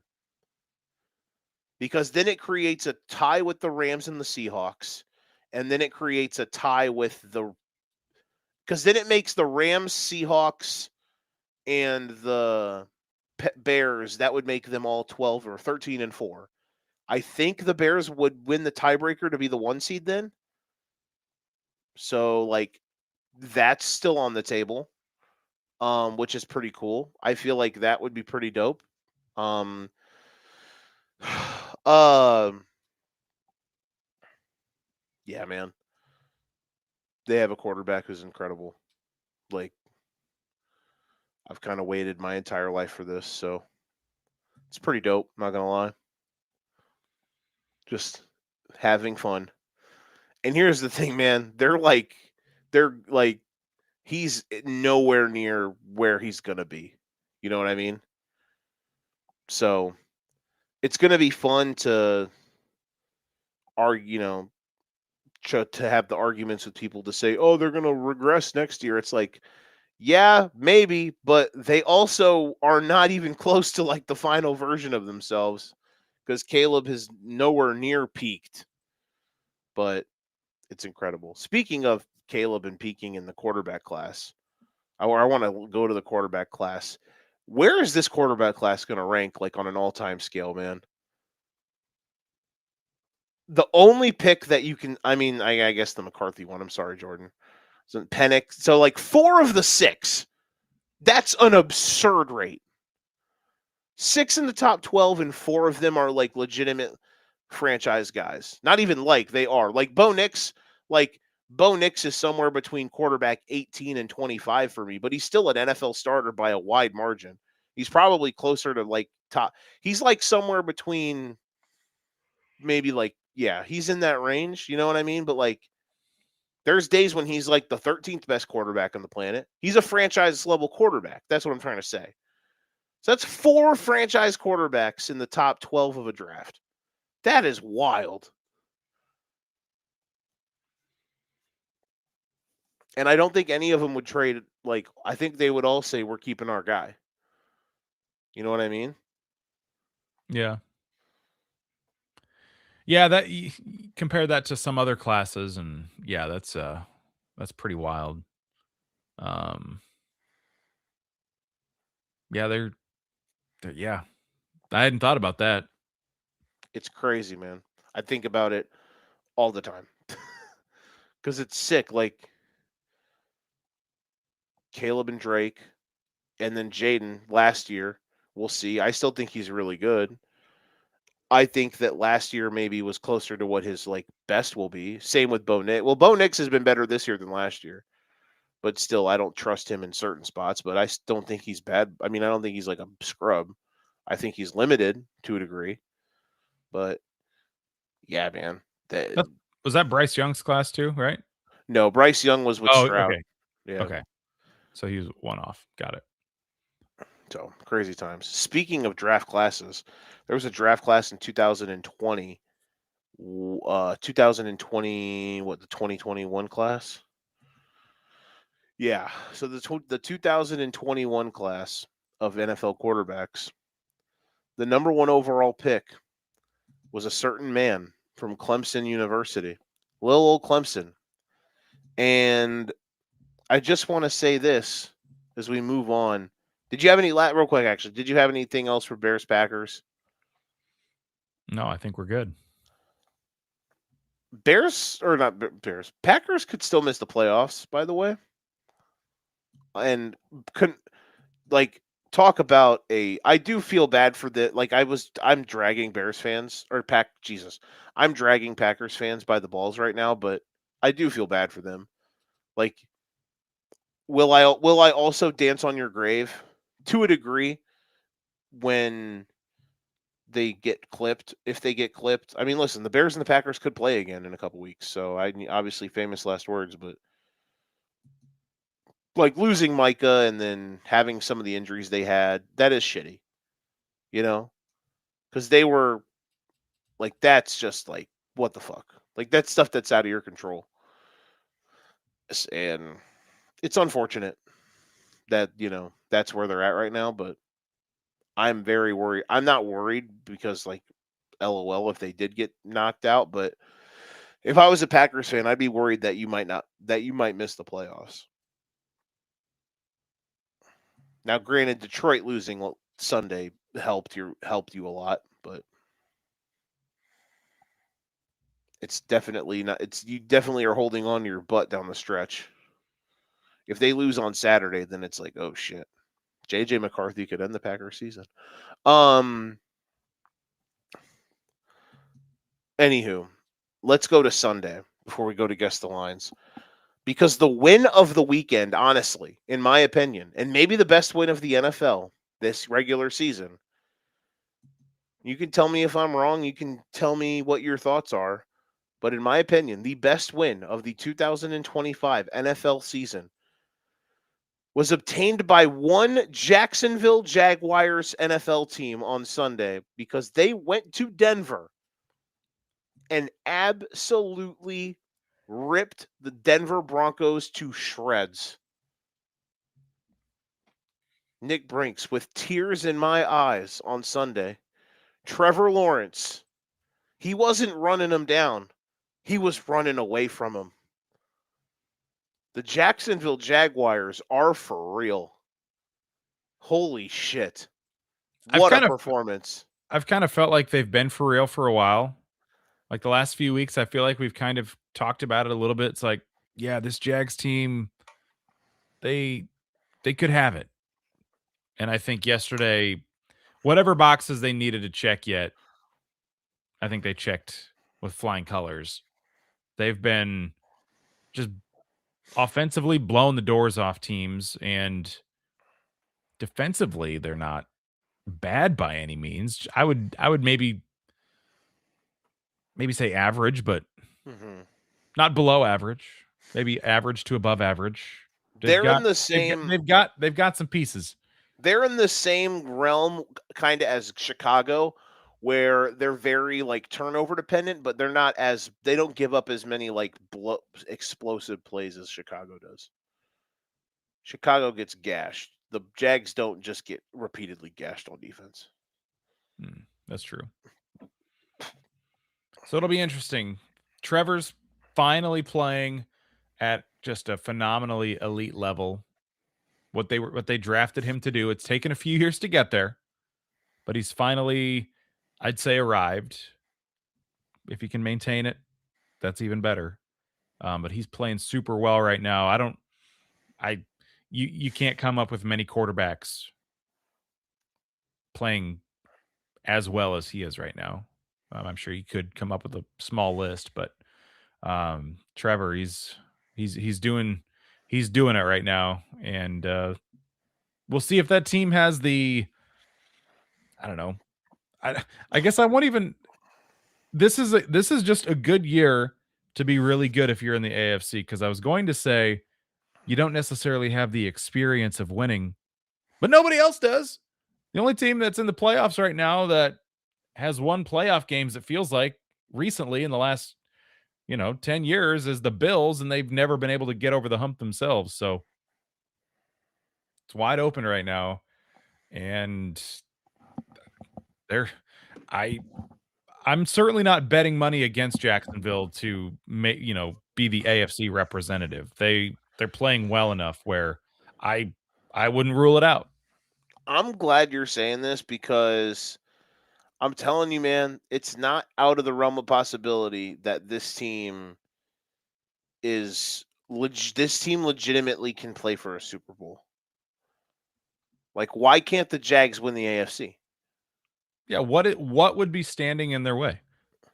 Because then it creates a tie with the Rams and the Seahawks, and then it creates a tie with because then it makes the Rams, Seahawks, and the Bears, that would make them all 12 or 13-4. I think the Bears would win the tiebreaker to be the 1 seed then. So, that's still on the table, which is pretty cool. I feel like that would be pretty dope. Yeah, man. They have a quarterback who's incredible. I've kind of waited my entire life for this, so it's pretty dope, not gonna lie. Just having fun. And here's the thing, man. They're like he's nowhere near where he's gonna be. You know what I mean? So it's gonna be fun to argue, to have the arguments with people to say, "Oh, they're gonna regress next year." It's like, yeah, maybe, but they also are not even close to the final version of themselves because Caleb has nowhere near peaked. But it's incredible. Speaking of Caleb and peaking in the quarterback class, I want to go to the quarterback class. Where is this quarterback class going to rank on an all-time scale, man? The only pick that you can, I guess the McCarthy one. I'm sorry, Jordan. So Penix. So 4 of the 6. That's an absurd rate. 6 in the top 12, and 4 of them are legitimate franchise guys. Not even they are. Bo Nix, Bo Nix is somewhere between quarterback 18 and 25 for me, but he's still an NFL starter by a wide margin. He's probably closer to top. He's somewhere between maybe he's in that range. You know what I mean? But there's days when he's the 13th best quarterback on the planet. He's a franchise level quarterback. That's what I'm trying to say. So that's 4 franchise quarterbacks in the top 12 of a draft. That is wild. And I don't think any of them would trade. I think they would all say, we're keeping our guy. You know what I mean? Yeah. Yeah, that compare that to some other classes, and yeah, that's pretty wild. Yeah, they're yeah. I hadn't thought about that. It's crazy, man. I think about it all the time. Because it's sick. Caleb and Drake, and then Jaden last year. We'll see. I still think he's really good. I think that last year maybe was closer to what his best will be. Same with Bo Nix. Well, Bo Nix has been better this year than last year, but still, I don't trust him in certain spots. But I don't think he's bad. I don't think he's a scrub. I think he's limited to a degree. But yeah, man. Was that Bryce Young's class too, right? No, Bryce Young was with Stroud. Okay. Yeah. Okay. So he was one off. Got it. So crazy times. Speaking of draft classes, there was a draft class in 2020. 2020, the 2021 class? Yeah. So the 2021 class of NFL quarterbacks, the number 1 overall pick was a certain man from Clemson University, little old Clemson. And I just want to say this as we move on. Did you have any real quick? Actually, did you have anything else for Bears Packers? No, I think we're good. Bears or not Bears? Packers could still miss the playoffs, by the way, and couldn't talk about I do feel bad for I'm dragging Bears fans or I'm dragging Packers fans by the balls right now, but I do feel bad for them. Like, will I also dance on your grave to a degree when they get clipped? If they get clipped, I mean, listen, the Bears and the Packers could play again in a couple weeks, so obviously famous last words, but like losing Micah and then having some of the injuries they had, that is shitty, you know, because they were like, that's just like, what the fuck? Like, that's stuff that's out of your control. And it's unfortunate that, that's where they're at right now, but I'm very worried. I'm not worried because, like, LOL if they did get knocked out, but if I was a Packers fan, I'd be worried that you might miss the playoffs. Now, granted, Detroit losing Sunday helped you a lot, but it's definitely not. You definitely are holding on to your butt down the stretch. If they lose on Saturday, then it's like, oh shit, JJ McCarthy could end the Packers season. Anywho, let's go to Sunday before we go to guess the lines. Because the win of the weekend, honestly, in my opinion, and maybe the best win of the NFL this regular season. You can tell me if I'm wrong. You can tell me what your thoughts are. But in my opinion, the best win of the 2025 NFL season was obtained by one Jacksonville Jaguars NFL team on Sunday because they went to Denver and absolutely ripped the Denver Broncos to shreds. Nick Brinks, with tears in my eyes on Sunday. Trevor Lawrence, he wasn't running him down. He was running away from him. The Jacksonville Jaguars are for real. Holy shit. What a performance. I've kind of felt like they've been for real for a while. Like the last few weeks, I feel like we've kind of talked about it a little bit. It's like, yeah, this Jags team, they could have it. And I think yesterday, whatever boxes they needed to check yet, I think they checked with flying colors. They've been just offensively blowing the doors off teams, and defensively, they're not bad by any means. I would maybe say average, but not below average. Maybe average to above average. They've got some pieces. They're in the same realm kind of as Chicago, where they're very like turnover dependent, but they don't give up as many like explosive plays as Chicago does. Chicago gets gashed. The Jags don't just get repeatedly gashed on defense. That's true. So it'll be interesting. Trevor's finally playing at just a phenomenally elite level. What they drafted him to do. It's taken a few years to get there, but he's finally, I'd say, arrived. If he can maintain it, that's even better. But he's playing super well right now. You can't come up with many quarterbacks playing as well as he is right now. I'm sure you could come up with a small list, but Trevor, he's doing it right now, and we'll see if that team has the. I don't know. I guess I won't even. This is just a good year to be really good if you're in the AFC, because I was going to say you don't necessarily have the experience of winning, but nobody else does. The only team that's in the playoffs right now that has won playoff games, it feels like, recently in the last 10 years is the Bills, and they've never been able to get over the hump themselves. So it's wide open right now. And I'm certainly not betting money against Jacksonville to be the AFC representative. They're playing well enough where I wouldn't rule it out. I'm glad you're saying this because I'm telling you, man, it's not out of the realm of possibility that this team legitimately can play for a Super Bowl. Like, why can't the Jags win the AFC? Yeah, what would be standing in their way?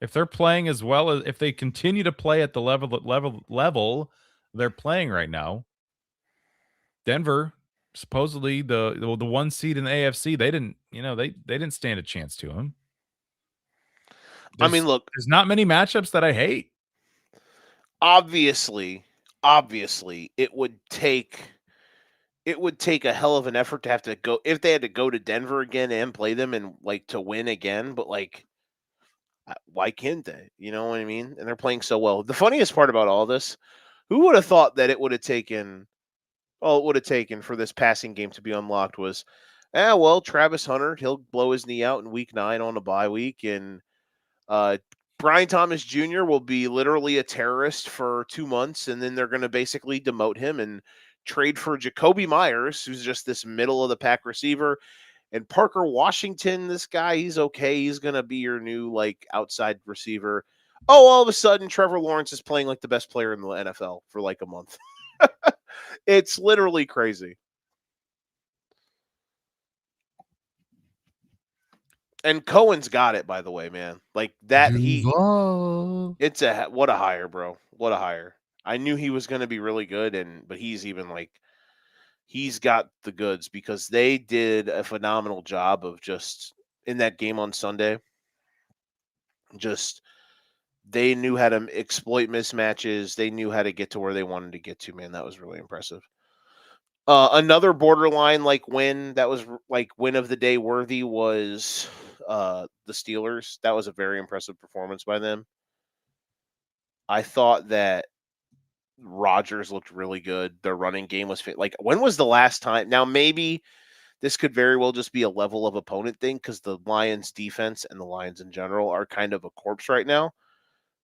If they're playing as well as if they continue to play at the level they're playing right now, Denver, supposedly the one seed in the AFC, they didn't, they didn't stand a chance to him. I mean, look, There's not many matchups that I hate. obviously, it would take a hell of an effort to have to go if they had to go to Denver again and play them and like to win again, but like why can't they? You know what I mean? And they're playing so well. The funniest part about all this, who would have thought that it would have taken all it would have taken for this passing game to be unlocked was, well, Travis Hunter, he'll blow his knee out in week 9 on a bye week, and Brian Thomas Jr. will be literally a terrorist for 2 months, and then they're going to basically demote him and trade for Jacoby Myers, who's just this middle of the pack receiver. And Parker Washington, this guy, he's okay. He's going to be your new like outside receiver. Oh, all of a sudden, Trevor Lawrence is playing like the best player in the NFL for like a month. It's literally crazy. And Cohen's got it, by the way, man. Like that, it's what a hire, bro. What a hire. I knew he was going to be really good, but he's even like, he's got the goods because they did a phenomenal job of just in that game on Sunday. Just they knew how to exploit mismatches. They knew how to get to where they wanted to get to, man. That was really impressive. Another borderline like win that was like win of the day worthy was the Steelers. That was a very impressive performance by them. I thought that Rodgers looked really good. Their running game was fit. Like, when was the last time? Now, maybe this could very well just be a level of opponent thing because the Lions defense and the Lions in general are kind of a corpse right now.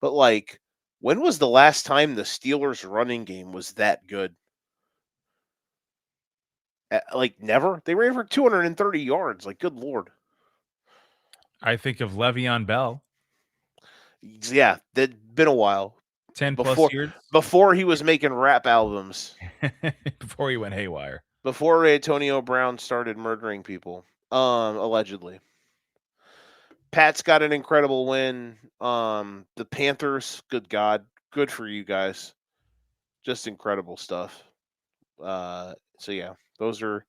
But like, when was the last time the Steelers running game was that good? Like, never. They ran for 230 yards. Like, good Lord. I think of Le'Veon Bell. Yeah, that's been a while. 10 plus years before he was making rap albums. Before he went haywire. Before Antonio Brown started murdering people, allegedly. Pat's got an incredible win. The Panthers, good God, good for you guys. Just incredible stuff. So yeah, those were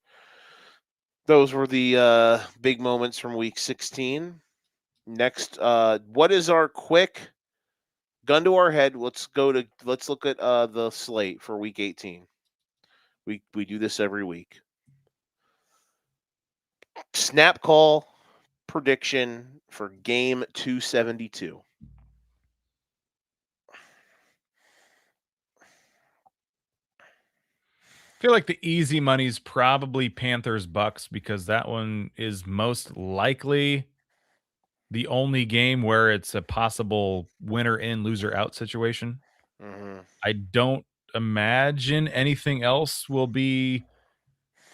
the big moments from week 16. Next, what is our quick gun to our head? Let's look at the slate for week 18. We do this every week. Snap call prediction for game 272. I feel like the easy money's probably Panthers Bucks because that one is most likely the only game where it's a possible winner in, loser out situation. Mm-hmm. I don't imagine anything else will be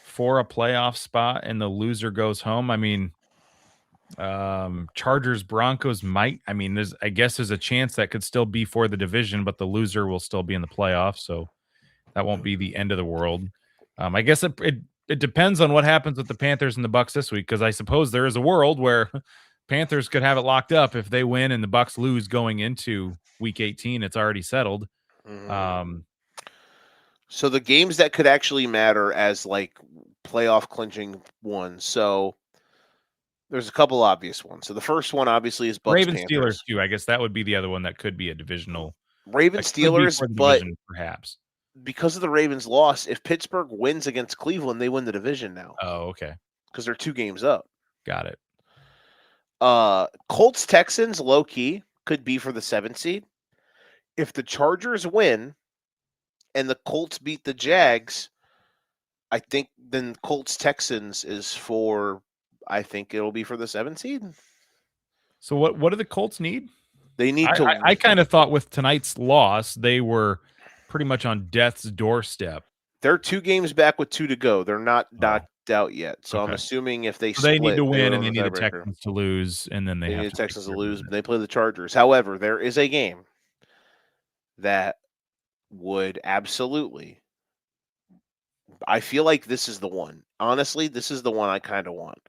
for a playoff spot and the loser goes home. I mean, Chargers Broncos might. I mean, I guess there's a chance that could still be for the division, but the loser will still be in the playoffs, so that won't be the end of the world. I guess it depends on what happens with the Panthers and the Bucks this week, because I suppose there is a world where Panthers could have it locked up if they win and the Bucks lose going into week 18. It's already settled. Mm-hmm. So the games that could actually matter as like playoff clinching ones. So there's a couple obvious ones. So the first one obviously is Bucks Ravens Panthers. Steelers too. I guess that would be the other one that could be a divisional. Ravens Steelers, but perhaps because of the Ravens' loss, if Pittsburgh wins against Cleveland, they win the division now. Oh, okay. Because they're 2 games up. Got it. Colts Texans low key could be for the 7th seed. If the Chargers win and the Colts beat the Jags, I think then Colts Texans is for. I think it'll be for the 7th seed. So what do the Colts need? They need to. I kind of thought with tonight's loss, they were pretty much on death's doorstep. They're 2 games back with 2 to go. They're not knocked out yet. So I'm assuming if they split, they need to win and they need the Texans to lose, and then they have the Texans to lose. They play the Chargers. However, there is a game that would absolutely I feel like this is the one. Honestly, this is the one I kind of want.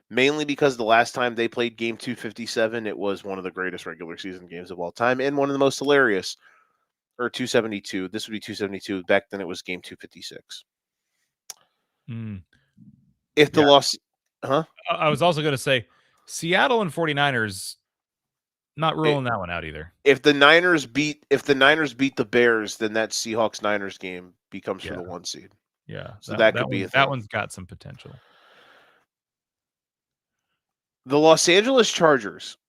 Mainly because the last time they played game 257, it was one of the greatest regular season games of all time and one of the most hilarious. Or 272. This would be 272. Back then it was game 256. If the loss, I was also going to say Seattle and 49ers, not ruling that one out either. If the Niners beat the Bears, then that Seahawks Niners game becomes for the 1 seed. Yeah. So that could be a thing. That one's got some potential. The Los Angeles Chargers,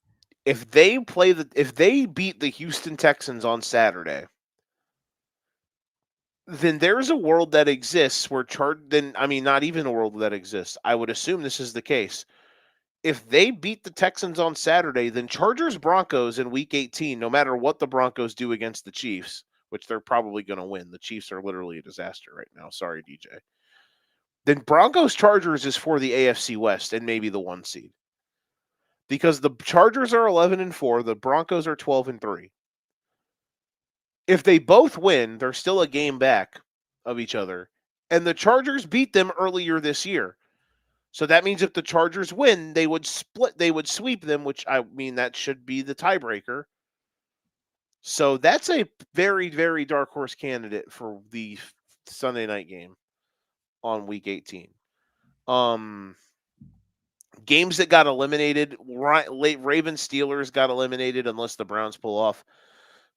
if they beat the Houston Texans on Saturday, then there's a world that exists where not even a world that exists. I would assume this is the case. If they beat the Texans on Saturday, then Chargers Broncos in week 18, no matter what the Broncos do against the Chiefs, which they're probably going to win. The Chiefs are literally a disaster right now. Sorry, DJ. Then Broncos Chargers is for the AFC West and maybe the 1 seed. Because the Chargers are 11-4, the Broncos are 12-3. If they both win, they're still a game back of each other. And the Chargers beat them earlier this year. So that means if the Chargers win, they would sweep them, which that should be the tiebreaker. So that's a very, very dark horse candidate for the Sunday night game on week 18. Games that got eliminated, Ravens Steelers got eliminated unless the Browns pull off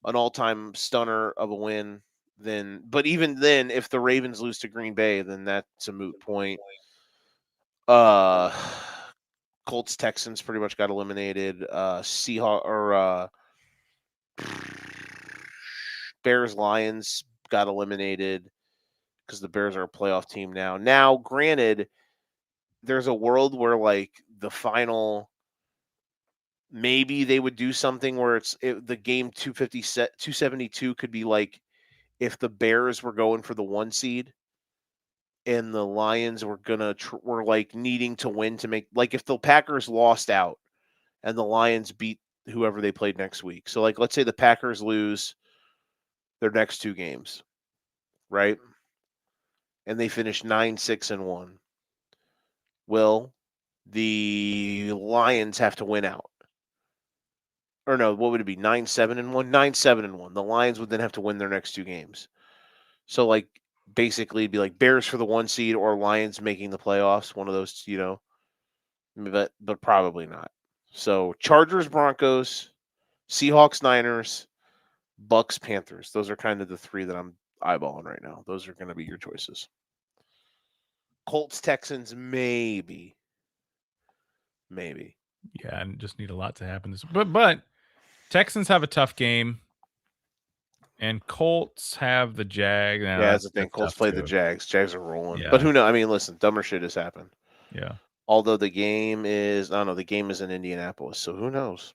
an all-time stunner of a win. But even then, if the Ravens lose to Green Bay, then that's a moot point. Colts Texans pretty much got eliminated. Bears Lions got eliminated because the Bears are a playoff team now. Now, granted, there's a world where like the final, maybe they would do something where the game 272 could be like if the Bears were going for the 1 seed and the Lions were were like needing to win to make, like if the Packers lost out and the Lions beat whoever they played next week. So like let's say the Packers lose their next 2 games, right? And they finish 9-6-1. Well, the Lions have to win out. Or no, what would it be? 9-7-1? 9-7-1. The Lions would then have to win their next 2 games. So like basically it'd be like Bears for the 1 seed or Lions making the playoffs, one of those, but probably not. So Chargers, Broncos, Seahawks, Niners, Bucks, Panthers. Those are kind of the 3 that I'm eyeballing right now. Those are going to be your choices. Colts, Texans, maybe. Yeah, and just need a lot to happen. But Texans have a tough game, and Colts have the Jags. Yeah, that's the thing. Colts play the Jags. Jags are rolling. Yeah. But who knows? I mean, listen, dumber shit has happened. Yeah. Although the game is in Indianapolis, so who knows?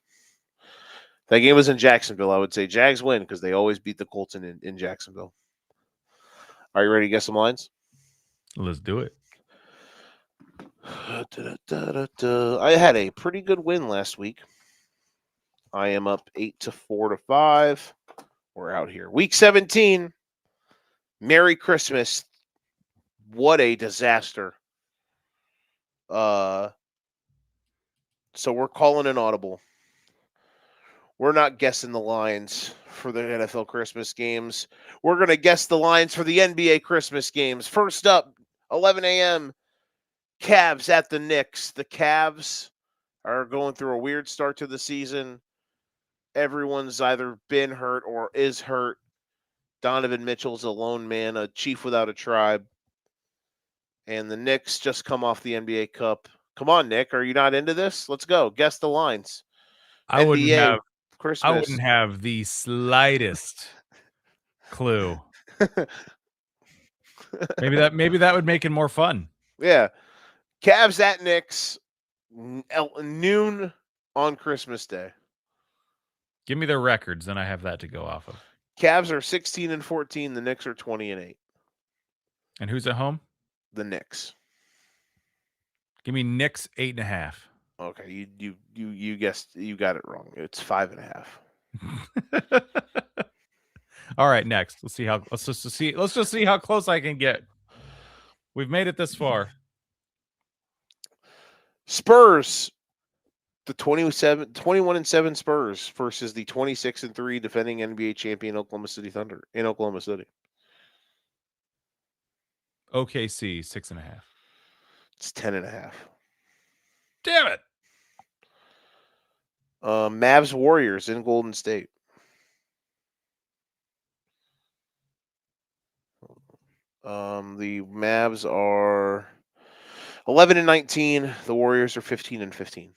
If that game was in Jacksonville, I would say Jags win because they always beat the Colts in Jacksonville. Are you ready to get some lines? Let's do it. I had a pretty good win last week. I am up 8-4-5. We're out here. Week 17. Merry Christmas. What a disaster. So we're calling an audible. We're not guessing the lines for the NFL Christmas games. We're going to guess the lines for the NBA Christmas games. First up, 11 a.m., Cavs at the Knicks. The Cavs are going through a weird start to the season. Everyone's either been hurt or is hurt. Donovan Mitchell's a lone man, a chief without a tribe. And the Knicks just come off the NBA Cup. Come on, Nick. Are you not into this? Let's go. Guess the lines. I wouldn't Christmas. have the slightest clue. Maybe that would make it more fun. Yeah. Cavs at Knicks, noon on Christmas Day. Give me their records, then I have that to go off of. Cavs are 16-14. The Knicks are 20-8. And who's at home? The Knicks. Give me Knicks 8.5. Okay, you guessed, you got it wrong. It's 5.5. All right, next. Let's just see how close I can get. We've made it this far. Spurs, the 21-7 Spurs versus the 26-3 defending NBA champion Oklahoma City Thunder in Oklahoma City. OKC 6.5. It's 10.5. Damn it. Mavs Warriors in Golden State. The Mavs are 11-19. The Warriors are 15-15.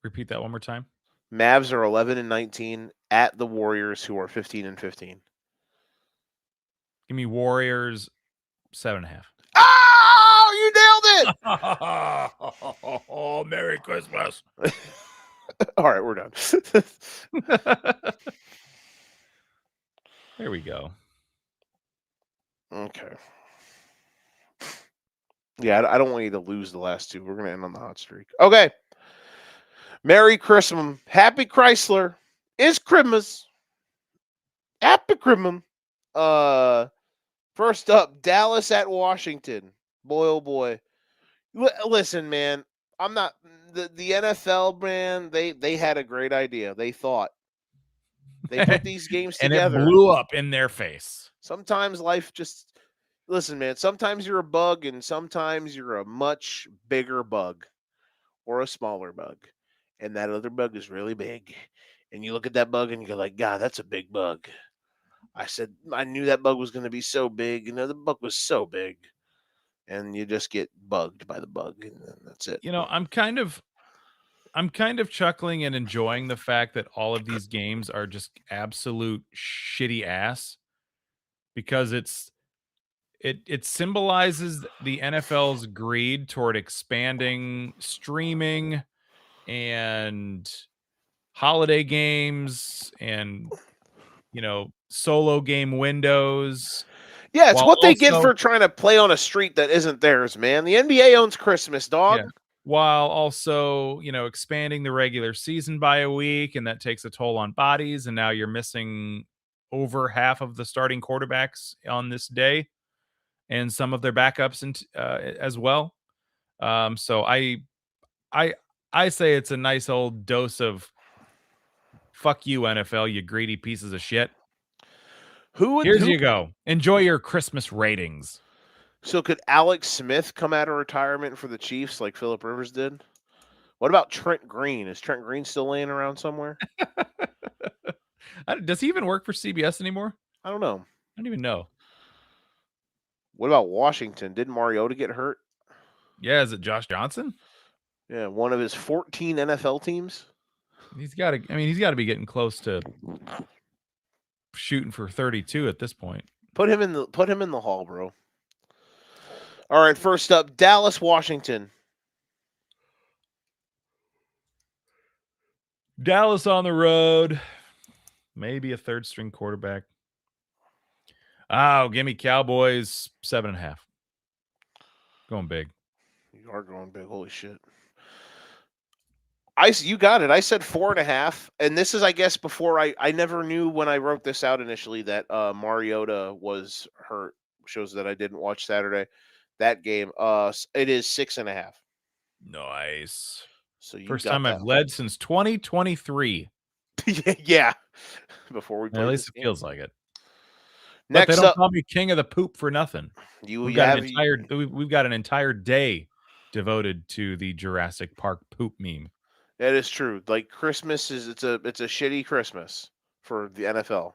Repeat that one more time. Mavs are 11-19 at the Warriors, who are 15-15. Give me Warriors 7.5. Oh, you nailed it! Oh, Merry Christmas. All right, we're done. There we go. Okay. Yeah, I don't want you to lose the last two. We're going to end on the hot streak. Okay. Merry Christmas. Happy Chrysler. Is Christmas. Happy Christmas. First up, Dallas at Washington. Boy, oh boy. Listen, man. I'm not the NFL, man. They had a great idea. They thought they put these games and together. It blew up in their face. Sometimes life just listen, man. Sometimes you're a bug, and sometimes you're a much bigger bug or a smaller bug, and that other bug is really big. And you look at that bug and you go like, God, that's a big bug. I knew that bug was going to be so big, and the bug was so big. And you just get bugged by the bug, and that's it. You know, I'm kind of chuckling and enjoying the fact that all of these games are just absolute shitty ass, because it symbolizes the NFL's greed toward expanding streaming and holiday games and, you know, solo game windows. Yeah, it's what they get for trying to play on a street that isn't theirs, man. The NBA owns Christmas, dog. Yeah. While also, you know, expanding the regular season by a week, and that takes a toll on bodies, and now you're missing over half of the starting quarterbacks on this day and some of their backups as well. So I say it's a nice old dose of fuck you, NFL, you greedy pieces of shit. You go. Enjoy your Christmas ratings. So could Alex Smith come out of retirement for the Chiefs like Phillip Rivers did? What about Trent Green? Is Trent Green still laying around somewhere? Does he even work for CBS anymore? I don't know. I don't even know. What about Washington? Didn't Mariota get hurt? Yeah, is it Josh Johnson? Yeah, one of his 14 NFL teams. He's got to be getting close to shooting for 32 at this point. Put him in the hall, bro. All right, first up, Dallas, Washington. Dallas on the road. Maybe a third string quarterback. Oh, give me Cowboys 7.5. Going big. You are going big. Holy shit. You got it. I said 4.5, and this is, I guess, before I never knew when I wrote this out initially that Mariota was hurt. Shows that I didn't watch Saturday. That game. It is 6.5. Nice. So first time I've led since 2023. Yeah. Before we play, at least it feels like it. Next but they don't call me king of the poop for nothing. We've got an entire day devoted to the Jurassic Park poop meme. That is true. Like Christmas it's a shitty Christmas for the NFL.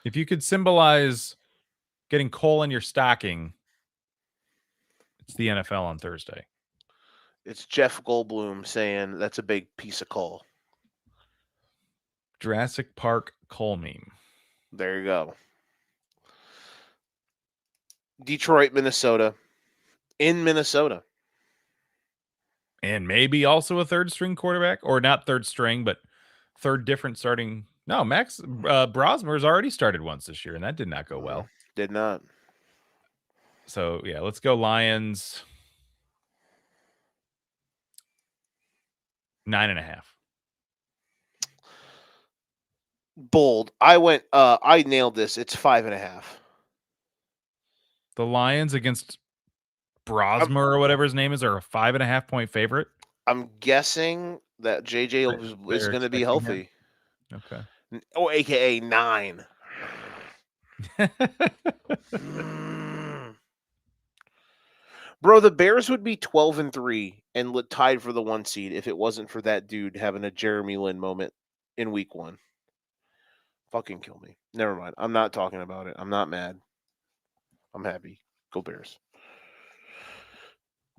If you could symbolize getting coal in your stocking, it's the NFL on Thursday. It's Jeff Goldblum saying that's a big piece of coal. Jurassic Park coal meme. There you go. Detroit, Minnesota. In Minnesota. And maybe also a third string quarterback, or not third string, but third different starting. No, Max Brosmer's already started once this year, and that did not go well. Did not. So, yeah, let's go Lions. 9.5. Bold. I nailed this. It's 5.5. The Lions against Brosmer or whatever his name is are a 5.5-point favorite. I'm guessing that JJ is They're going to be expecting him? healthy. Okay. Oh, AKA 9. Bro, the Bears would be 12-3 and tied for the 1 seed if it wasn't for that dude having a Jeremy Lin moment in week 1. Fucking kill me. Never mind. I'm not talking about it. I'm not mad. I'm happy. Go Bears.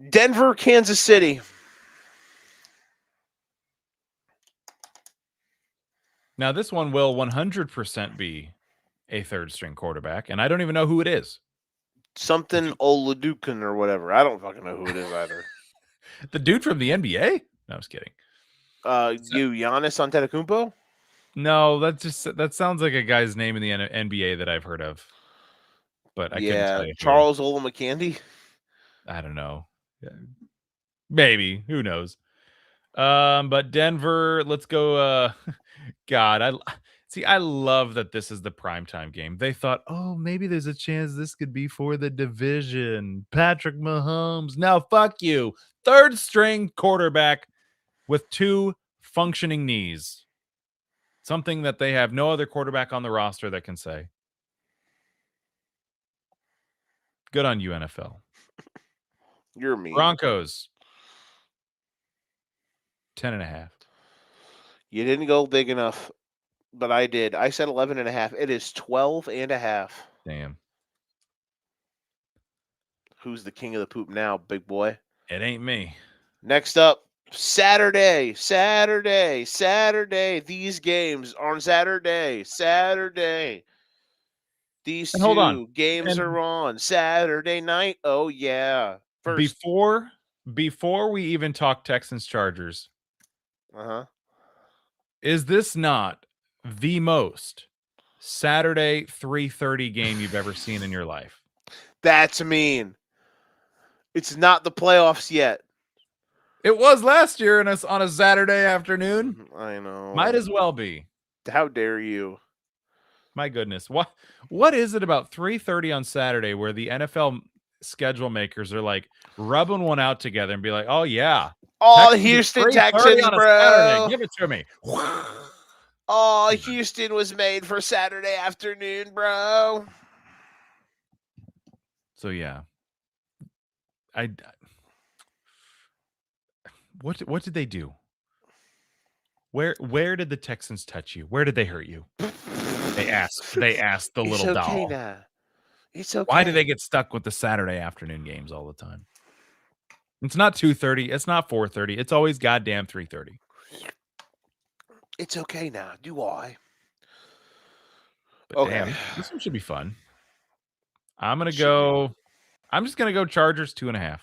Denver, Kansas City. Now, this one will 100% be a third-string quarterback, and I don't even know who it is. Something Oladukin or whatever. I don't fucking know who it is either. The dude from the NBA? No, I was kidding. Giannis Antetokounmpo? No, that sounds like a guy's name in the NBA that I've heard of, but I couldn't tell you. Charles Olamacandy. I don't know. Maybe, who knows? But Denver, let's go. God, I love that this is the primetime game. They thought, oh, maybe there's a chance this could be for the division. Patrick Mahomes. Now, fuck you. Third string quarterback with 2 functioning knees. Something that they have no other quarterback on the roster that can say. Good on you, NFL. You're mean. Broncos. 10.5. You didn't go big enough, but I did. I said 11.5. It is 12.5. Damn. Who's the king of the poop now, big boy? It ain't me. Next up, Saturday. These games on Saturday. These And hold on. 2 games are on Saturday night. Oh, yeah. First. Before we even talk Texans Chargers, Uh-huh. is this not the most Saturday 3:30 game you've ever seen in your life? That's mean. It's not the playoffs yet. It was last year and it's on a Saturday afternoon. I know. Might as well be. How dare you? My goodness. What is it about 3:30 on Saturday where the NFL schedule makers are like rubbing one out together and be like, "Oh yeah. Oh, Texans Houston 3:30 Texans, on a bro. Saturday. Give it to me." Oh, Houston was made for Saturday afternoon, bro. So yeah. What did they do? Where did the Texans touch you? Where did they hurt you? They asked the little doll. Now. It's okay. Why do they get stuck with the Saturday afternoon games all the time? It's not 2:30. It's not 4:30. It's always goddamn 3:30. It's okay now. Do I? But damn, this one should be fun. I'm just gonna go Chargers 2.5.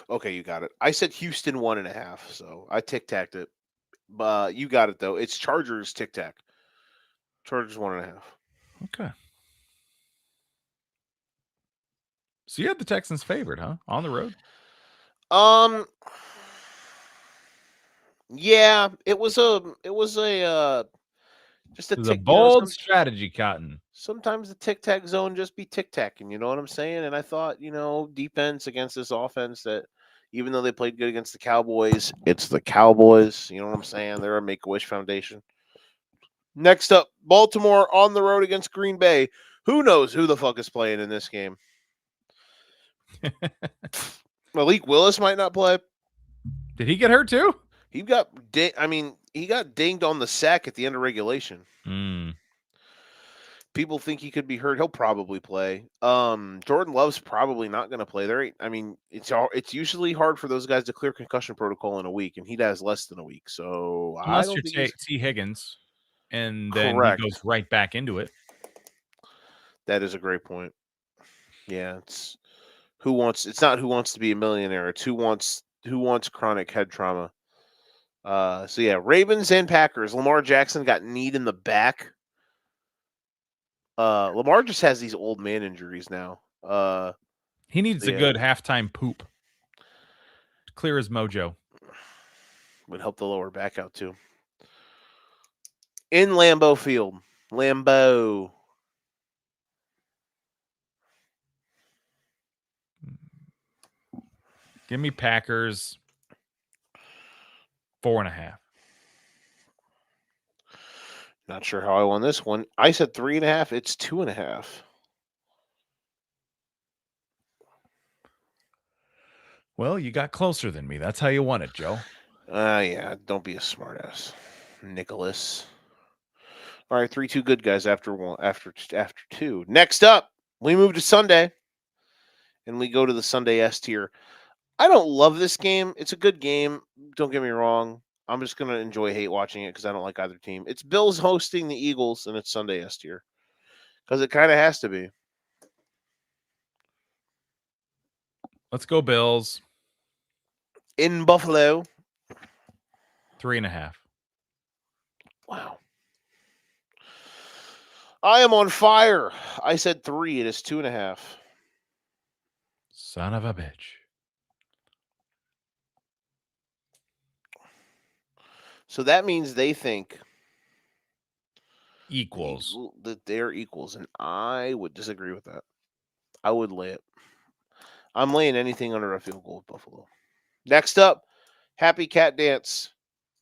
Okay, you got it. I said Houston 1.5, so I tic-tacked it. But you got it though. It's Chargers tic-tac. Chargers 1.5. Okay. So you had the Texans favored, huh? On the road? Yeah, it was a just a It was a bold strategy, Cotton. Sometimes the tic-tac zone just be tic-tacking, you know what I'm saying? And I thought, defense against this offense that even though they played good against the Cowboys, it's the Cowboys, you know what I'm saying? They're a Make-A-Wish Foundation. Next up, Baltimore on the road against Green Bay. Who knows who the fuck is playing in this game? Malik Willis might not play. Did he get hurt too? He got dinged on the sack at the end of regulation. People think he could be hurt. He'll probably play. Jordan Love's probably not going to play. It's usually hard for those guys to clear concussion protocol in a week, and he has less than a week. So unless you're T. Higgins, and then he goes right back into it. That is a great point. Yeah, it's not who wants to be a millionaire. It's who wants chronic head trauma. So yeah, Ravens and Packers. Lamar Jackson got kneed in the back. Lamar just has these old man injuries now. He needs a good halftime poop to clear his mojo. Would help the lower back out too. In Lambeau Field. Give me Packers 4.5. Not sure how I won this one. I said 3.5. It's 2.5. Well, you got closer than me. That's how you won it, Joe. Yeah. Don't be a smartass, Nicholas. All right, 3-2 good guys after one. After two. Next up, we move to Sunday, and we go to the Sunday S tier. I don't love this game. It's a good game. Don't get me wrong. I'm just gonna hate watching it because I don't like either team. It's Bills hosting the Eagles, and it's Sunday S tier because it kind of has to be. Let's go Bills. In Buffalo. 3.5. Wow. I am on fire. I said 3. It is 2.5. Son of a bitch. So that means they think Equals. that they're equals, and I would disagree with that. I would lay it. I'm laying anything under a field goal with Buffalo. Next up, Happy Cat Dance.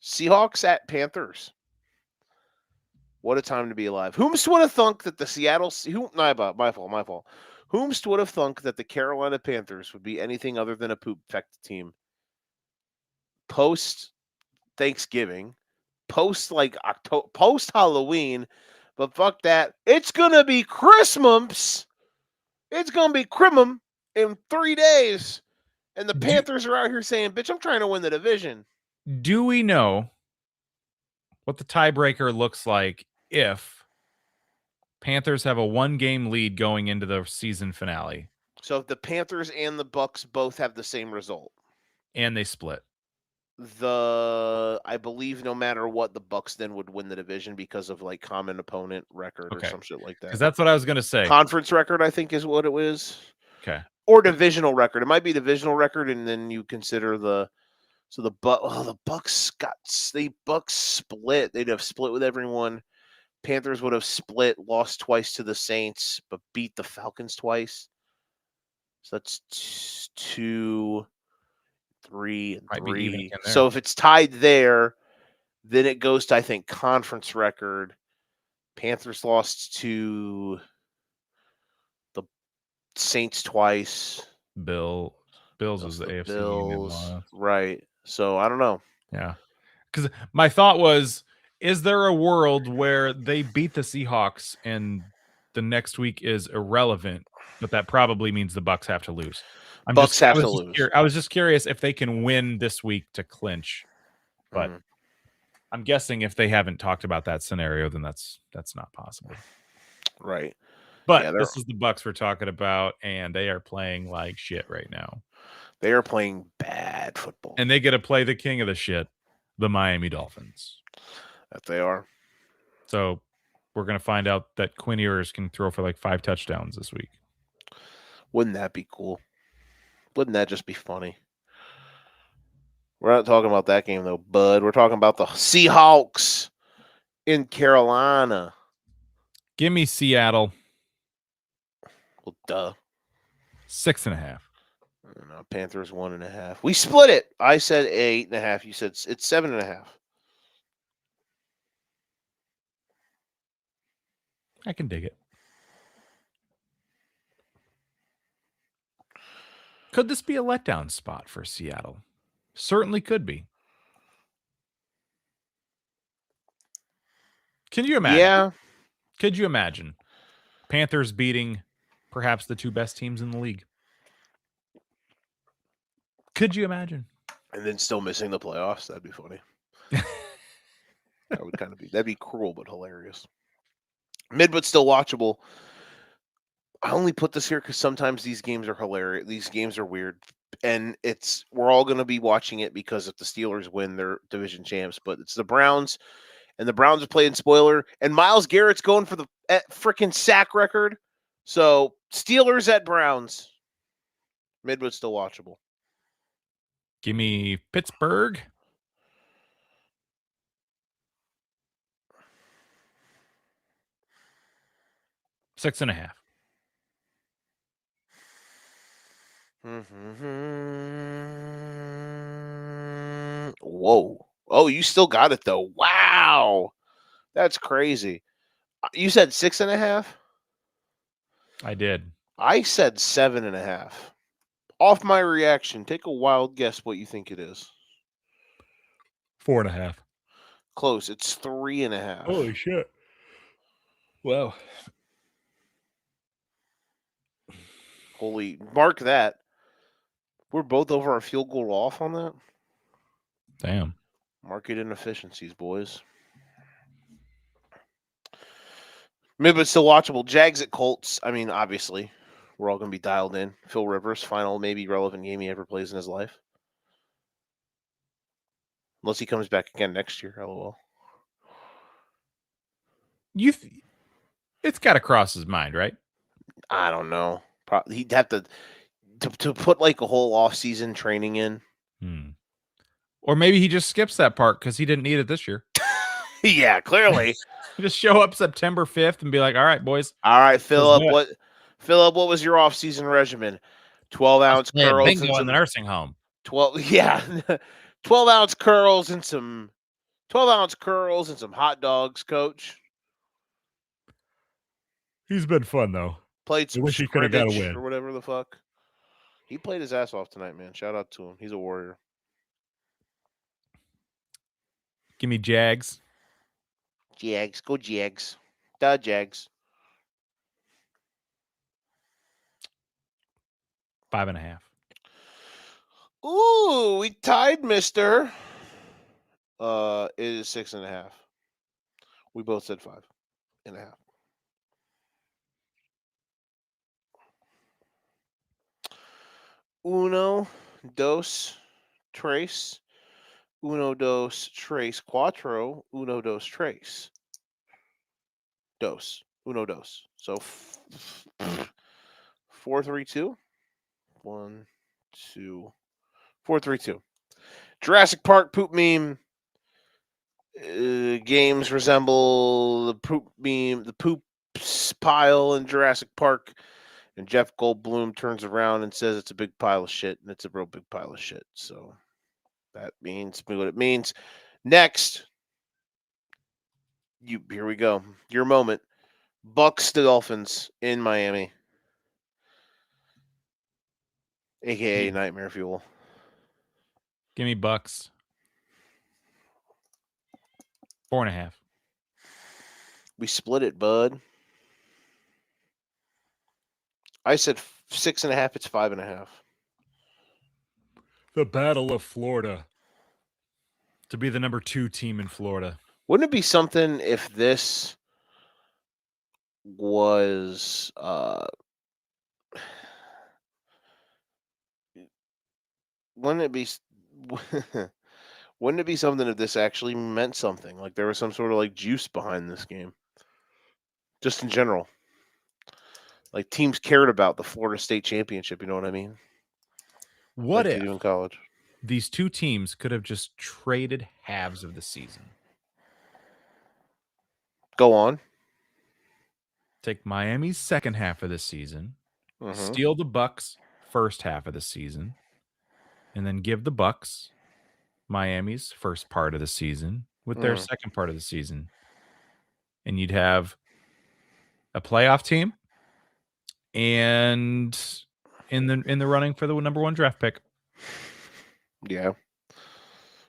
Seahawks at Panthers. What a time to be alive. Whomst would have thunk that the Seattle... my fault. Whomst would have thunk that the Carolina Panthers would be anything other than a poop-infected team post-Thanksgiving, post-Halloween, but fuck that. It's going to be Christmas. It's going to be Christmas in 3 days. And the Panthers are out here saying, bitch, I'm trying to win the division. Do we know what the tiebreaker looks like if Panthers have a 1-game lead going into the season finale? So if the Panthers and the Bucks both have the same result. And they split. I believe no matter what, the Bucks then would win the division because of like common opponent record or some shit like that. Because that's what I was going to say. Conference record, I think, is what it was. Okay. Or divisional record. It might be divisional record, and then you consider the Bucks split. They'd have split with everyone. Panthers would have split, lost twice to the Saints, but beat the Falcons twice. So that's 2, 3, and 3. So if it's tied there, then it goes to, I think, conference record. Panthers lost to the Saints twice. Bills was the AFC Bills, right? So I don't know. Yeah, because my thought was, is there a world where they beat the Seahawks and the next week is irrelevant, but that probably means the Bucks have to lose? Bucks have to lose. I was just curious if they can win this week to clinch, but I'm guessing if they haven't talked about that scenario, then that's not possible. Right. But this is the Bucks we're talking about, and they are playing like shit right now. They are playing bad football. And they get to play the king of the shit, the Miami Dolphins. That they are. So we're going to find out that Quinn Ewers can throw for like 5 touchdowns this week. Wouldn't that be cool? Wouldn't that just be funny? We're not talking about that game, though, bud. We're talking about the Seahawks in Carolina. Give me Seattle. Well, duh. 6.5. No, Panthers 1.5. We split it. I said 8.5. You said it's 7.5. I can dig it. Could this be a letdown spot for Seattle? Certainly could be. Can you imagine? Yeah. Could you imagine Panthers beating perhaps the 2 best teams in the league? Could you imagine? And then still missing the playoffs? That'd be funny. That'd be cruel but hilarious. Mid but still watchable. I only put this here because sometimes these games are hilarious. These games are weird. And we're all going to be watching it because if the Steelers win, they're division champs. But it's the Browns, and the Browns are playing spoiler. And Myles Garrett's going for the freaking sack record. So Steelers at Browns. Mid but still watchable. Give me Pittsburgh. $6.5. Whoa. Oh, you still got it though. Wow. That's crazy. You said 6.5? I did. I said 7.5. Off my reaction, take a wild guess what you think it is. 4.5. Close. It's 3.5. Holy shit. Wow. Holy, mark that. We're both over our field goal off on that. Damn. Market inefficiencies, boys. Maybe but still watchable. Jags at Colts. I mean, obviously, we're all going to be dialed in. Phil Rivers, final maybe relevant game he ever plays in his life. Unless he comes back again next year. LOL. It's got to cross his mind, right? I don't know. He'd have to put like a whole off-season training in. Or maybe he just skips that part because he didn't need it this year. Yeah, clearly. Just show up September 5th and be like, all right, boys. All right, Philip, what was your off-season regimen? 12-ounce curls. Bingo in the nursing home. 12-ounce curls and some 12-ounce curls and some hot dogs, coach. He's been fun though. Played some wish he could have got a win or whatever the fuck. He played his ass off tonight, man. Shout out to him. He's a warrior. Give me Jags. Jags. Go Jags. Duh, Jags. 5.5. Ooh, we tied, mister. It is 6.5. We both said 5.5. Uno, dos, tres. Uno, dos, tres, cuatro. Uno, dos, tres. Dos. Uno, dos. So 4, 3, 2. 1, 2. 4, 3, 2. Jurassic Park poop meme. Games resemble the poop meme, the poop pile in Jurassic Park. And Jeff Goldblum turns around and says it's a big pile of shit, and it's a real big pile of shit. So that means what it means. Next, here we go. Your moment. Bucks to Dolphins in Miami, aka Nightmare Fuel. Give me Bucks. 4.5. We split it, bud. I said 6.5. It's 5.5. The Battle of Florida. To be the number 2 team in Florida. Wouldn't it be something if this was wouldn't it be wouldn't it be something if this actually meant something? Like there was some sort of like juice behind this game. Just in general. Like teams cared about the Florida State Championship, you know what I mean? What like if they do in college? These two teams could have just traded halves of the season? Go on. Take Miami's second half of the season, steal the Bucks' first half of the season, and then give the Bucks Miami's first part of the season with their second part of the season. And you'd have a playoff team and in the running for the number 1 draft pick. Yeah.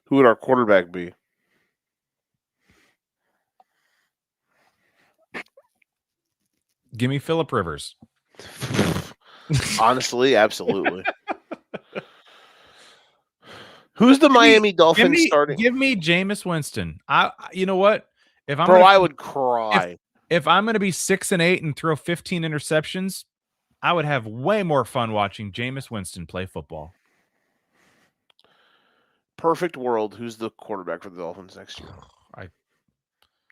Who would our quarterback be? Give me Phillip Rivers. Honestly, absolutely. Who's the Miami Dolphins starting? Give me Jameis Winston. You know what? I would cry. If I'm going to be 6-8 and throw 15 interceptions, I would have way more fun watching Jameis Winston play football. Perfect world. Who's the quarterback for the Dolphins next year?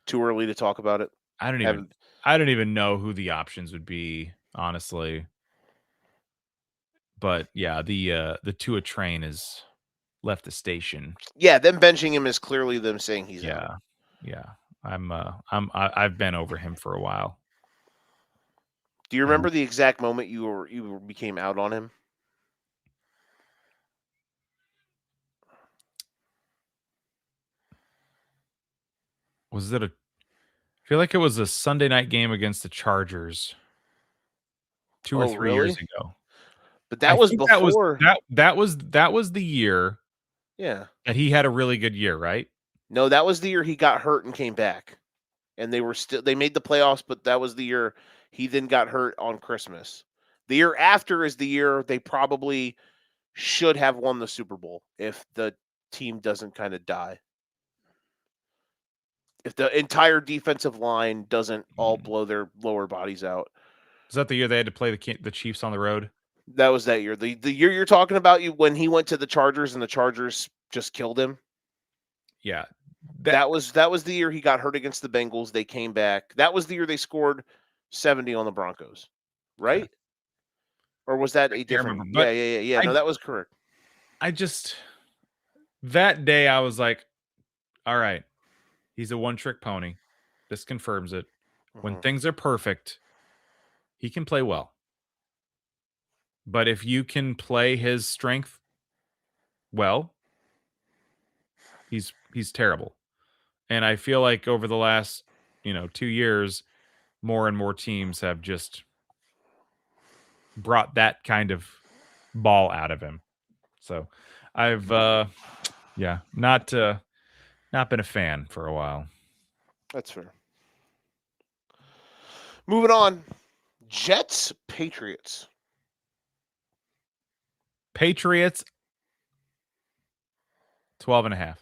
Too early to talk about it. I don't even know who the options would be, honestly. But yeah, the Tua train has left the station. Yeah, them benching him is clearly them saying he's out. Yeah. I've been over him for a while. Do you remember the exact moment you became out on him? Was it a? I feel like it was a Sunday night game against the Chargers 2 or Oh, 3 years really? ago. But I that was think that was before. that was the year Yeah. that he had a really good year, right? No, that was the year he got hurt and came back. And they made the playoffs, but that was the year he then got hurt on Christmas. The year after is the year they probably should have won the Super Bowl if the team doesn't kind of die. If the entire defensive line doesn't all blow their lower bodies out. Is that the year they had to play the Chiefs on the road? That was that year. The year you're talking about, when he went to the Chargers and the Chargers just killed him. Yeah. That was the year he got hurt against the Bengals. They came back. That was the year they scored 70 on the Broncos, right? Okay. Or was that a different? Remember, Yeah. No, that was correct. That day I was like, all right, he's a one-trick pony. This confirms it. When things are perfect, he can play well. But if you can play his strength well, he's terrible. And I feel like over the last, 2 years, more and more teams have just brought that kind of ball out of him. So I've not been a fan for a while. That's fair. Moving on. Jets, Patriots. Patriots 12.5.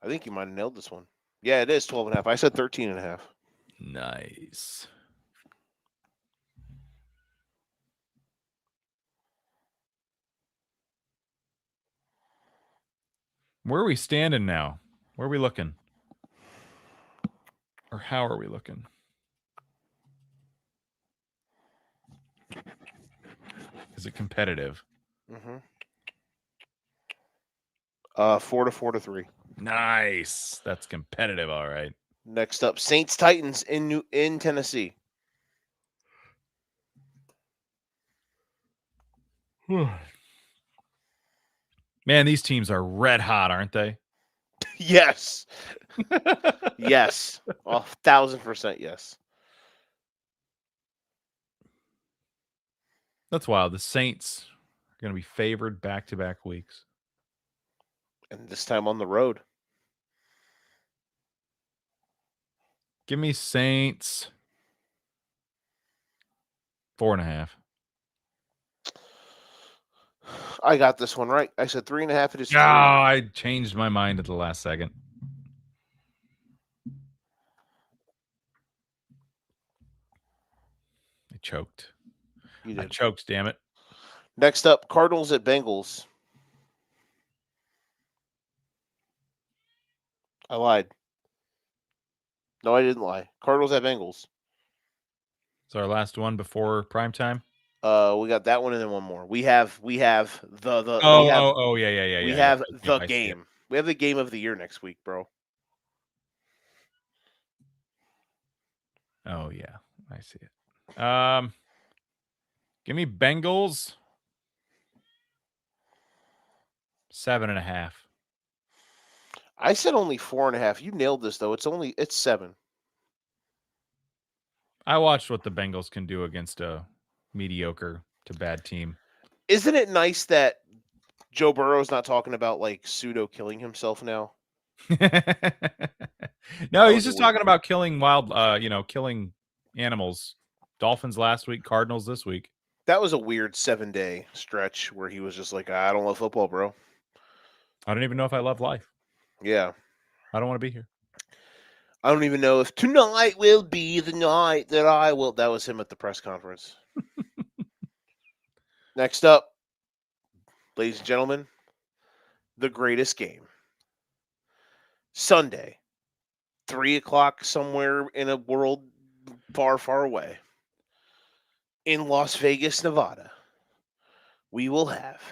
I think you might have nailed this one. Yeah, it is 12.5. I said 13.5. Nice. Where are we standing now? Where are we looking? Or how are we looking? Is it competitive? 4-3. Nice. That's competitive, all right. Next up, Saints Titans in Tennessee. Man, these teams are red hot, aren't they? Yes. Yes. 1,000% yes. That's wild. The Saints are going to be favored back-to-back weeks. And this time on the road. Give me Saints 4.5. I got this one right. I said 3.5. It is 3. Oh, I changed my mind at the last second. I choked. You did. I choked, damn it. Next up, Cardinals at Bengals. I lied. No, I didn't lie. Cardinals at Bengals. It's our last one before prime time. We got that one and then one more. We have the yeah. We have the game. We have the game of the year next week, bro. Oh yeah, I see it. Give me Bengals 7.5. I said only 4.5. You nailed this though. It's 7. I watched what the Bengals can do against a mediocre to bad team. Isn't it nice that Joe Burrow's not talking about like pseudo killing himself now? No, he's just talking about killing killing animals. Dolphins last week, Cardinals this week. That was a weird 7-day stretch where he was just like, I don't love football, bro. I don't even know if I love life. Yeah. I don't want to be here. I don't even know if tonight will be the night that I will. That was him at the press conference. Next up, ladies and gentlemen, the greatest game. Sunday, 3:00 somewhere in a world far, far away. In Las Vegas, Nevada, we will have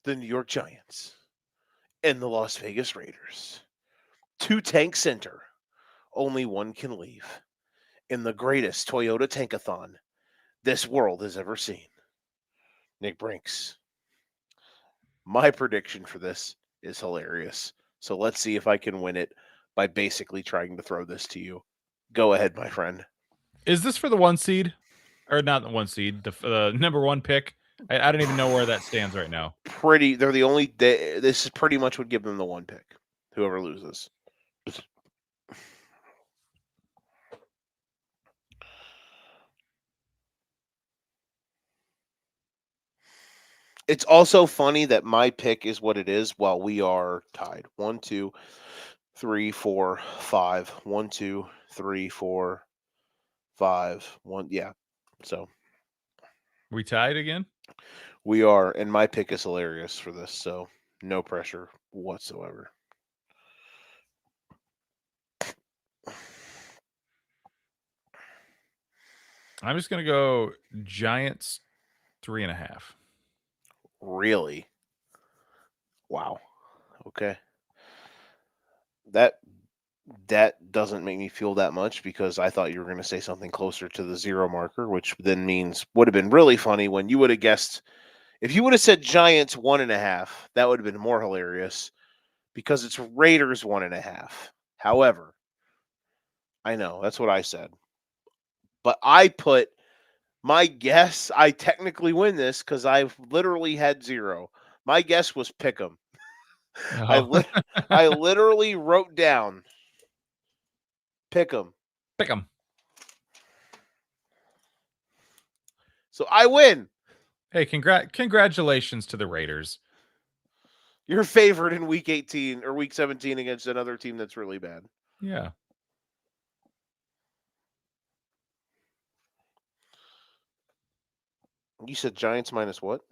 the New York Giants and the Las Vegas Raiders. 2 tank center. Only one can leave. In the greatest Toyota Tankathon this world has ever seen. Nick Brinks. My prediction for this is hilarious. So let's see if I can win it by basically trying to throw this to you. Go ahead, my friend. Is this for the 1 seed? Or not the 1 seed, the number 1 pick? I don't even know where that stands right now. They're the only. This is pretty much would give them the 1 pick. Whoever loses. It's also funny that my pick is what it is while we are tied. 1, 2, 3, 4, 5. 1, 2, 3, 4, 5. 1. Yeah. So We tied again? we are, and my pick is hilarious for this. So no pressure whatsoever. I'm just gonna go Giants 3.5. Really? Wow. Okay. That doesn't make me feel that much because I thought you were going to say something closer to the 0 marker, which then means would have been really funny when you would have guessed. If you would have said Giants 1.5, that would have been more hilarious because it's Raiders 1.5. However, I know that's what I said, but I put my guess. I technically win this because I've literally had 0. My guess was Pick'em. Oh. I literally wrote down Pick'em. Pick 'em. So I win. Hey, congratulations to the Raiders. You're favored in week 18 or week 17 against another team that's really bad. Yeah. You said Giants minus what?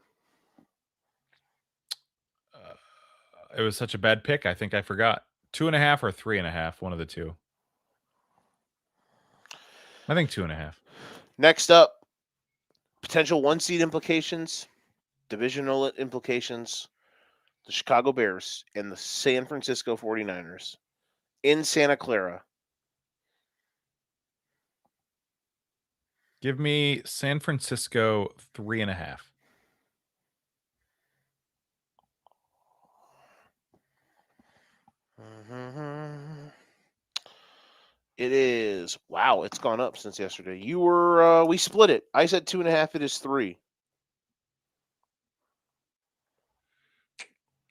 It was such a bad pick. I think I forgot. 2.5 or 3.5. One of the two. I think 2.5. Next up, potential 1 seed implications, divisional implications. The Chicago Bears and the San Francisco 49ers in Santa Clara. Give me San Francisco 3.5. It is. Wow, it's gone up since yesterday. You were, we split it. I said 2.5. It is 3.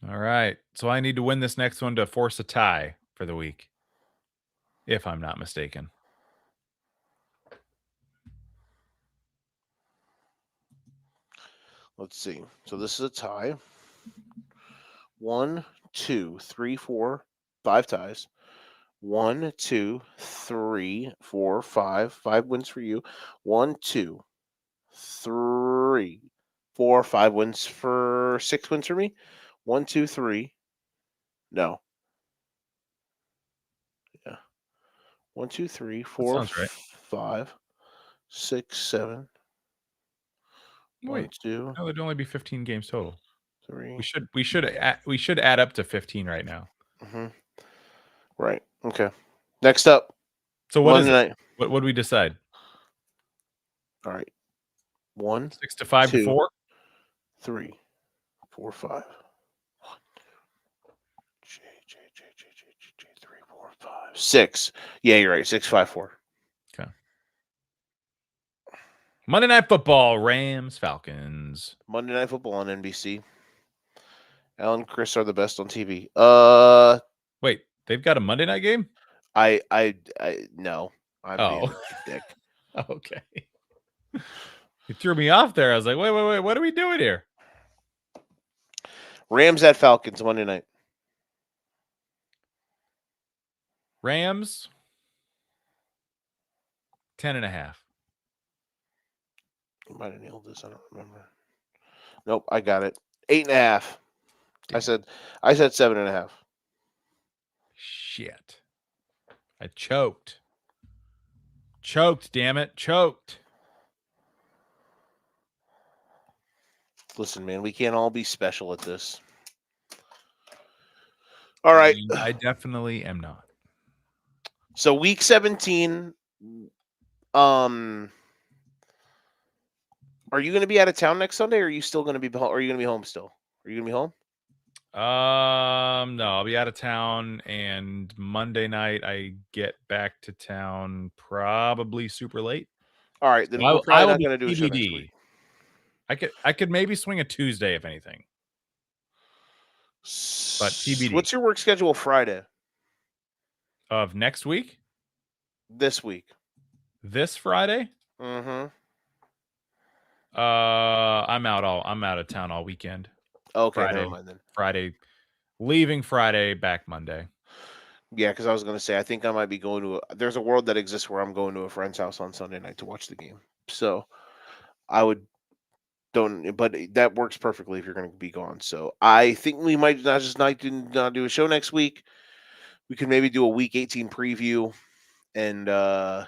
All right. So I need to win this next one to force a tie for the week, if I'm not mistaken. Let's see. So this is a tie. 1, 2, 3, 4, 5 ties. 1, 2, 3, 4, 5. 5 wins for you. 1, 2, 3, 4, 5 wins for 6 wins for me. 1, 2, 3. No. Yeah. 1, 2, 3, 4, sounds right. 5, 6, 7. Wait. 1, 2, No, there'd only be 15 games total. 3. We should add up to 15 right now. Mm-hmm. Right. Okay. Next up. So what Monday is it? night. What do we decide? All right. 1, 6 to 5 to 2, 4? 3, 4, 5. 3, 4, 5, 6. Yeah, you're right. 6, 5, 4. Okay. Monday Night Football, Rams, Falcons. Monday Night Football on NBC. Alan and Chris are the best on TV. Wait, they've got a Monday night game? I no. I'm being a dick. Okay. You threw me off there. I was like, wait, what are we doing here? Rams at Falcons Monday night. Rams 10.5. You might have nailed this. I don't remember. Nope, I got it. 8.5. I said 7.5. Shit. I choked. Choked, damn it. Choked. Listen, man, we can't all be special at this. All right. I definitely am not. So week 17, are you going to be out of town next Sunday, or are you still going to be? Are you going to be home still? Are you going to be home? No, I'll be out of town, and Monday night I get back to town probably super late. All right, then So we're I probably will not be going to do a show next week. TBD. I could maybe swing a Tuesday if anything, but TBD. What's your work schedule Friday Of next week, this week? this Friday, Mm-hmm. I'm out of town all weekend. Okay, Friday, never mind then. Friday, leaving Friday, back Monday. Yeah, because I was going to say I think I might be going to. There's a world that exists where I'm going to a friend's house on Sunday night to watch the game. So I would don't, but that works perfectly if you're going to be gone. So I think we might not do a show next week. We could maybe do a Week 18 preview, and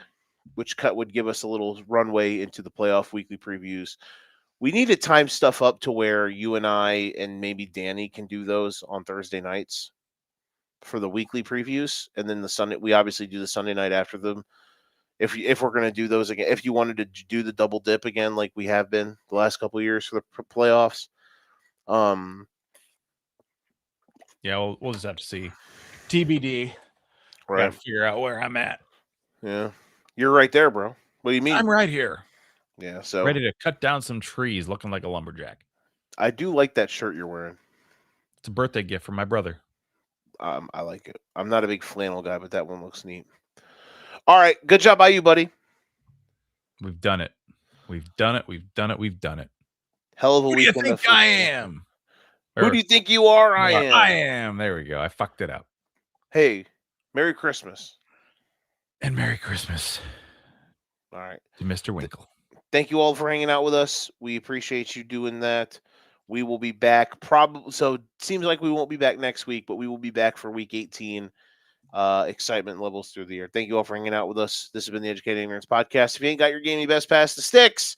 which cut would give us a little runway into the playoff weekly previews. We need to time stuff up to where you and I and maybe Danny can do those on Thursday nights for the weekly previews, and then the Sunday we obviously do the Sunday night after them. If we're going to do those again, if you wanted to do the double dip again, like we have been the last couple of years for the playoffs, Yeah, we'll just have to see. TBD. right? Got to figure out where I'm at. Yeah, you're right there, bro. What do you mean? I'm right here, Yeah, so ready to cut down some trees, looking like a lumberjack. I do like that shirt you're wearing. It's a birthday gift from my brother. I like it. I'm not a big flannel guy, but that one looks neat. All right, good job by you, buddy. We've done it. We've done it. We've done it. We've done it. Hell of a Who do you weekend. think I am? Who do you think you are? I am. I am. There we go. I fucked it up. Hey, Merry Christmas. And Merry Christmas. All right. To Mr. Winkle. Thank you all for hanging out with us. We appreciate you doing that. We will be back probably. So it seems like we won't be back next week, but we will be back for Week 18. Excitement levels through the year. Thank you all for hanging out with us. This has been the Educated Ignorance Podcast. If you ain't got your Gaming Best Pass, the sticks.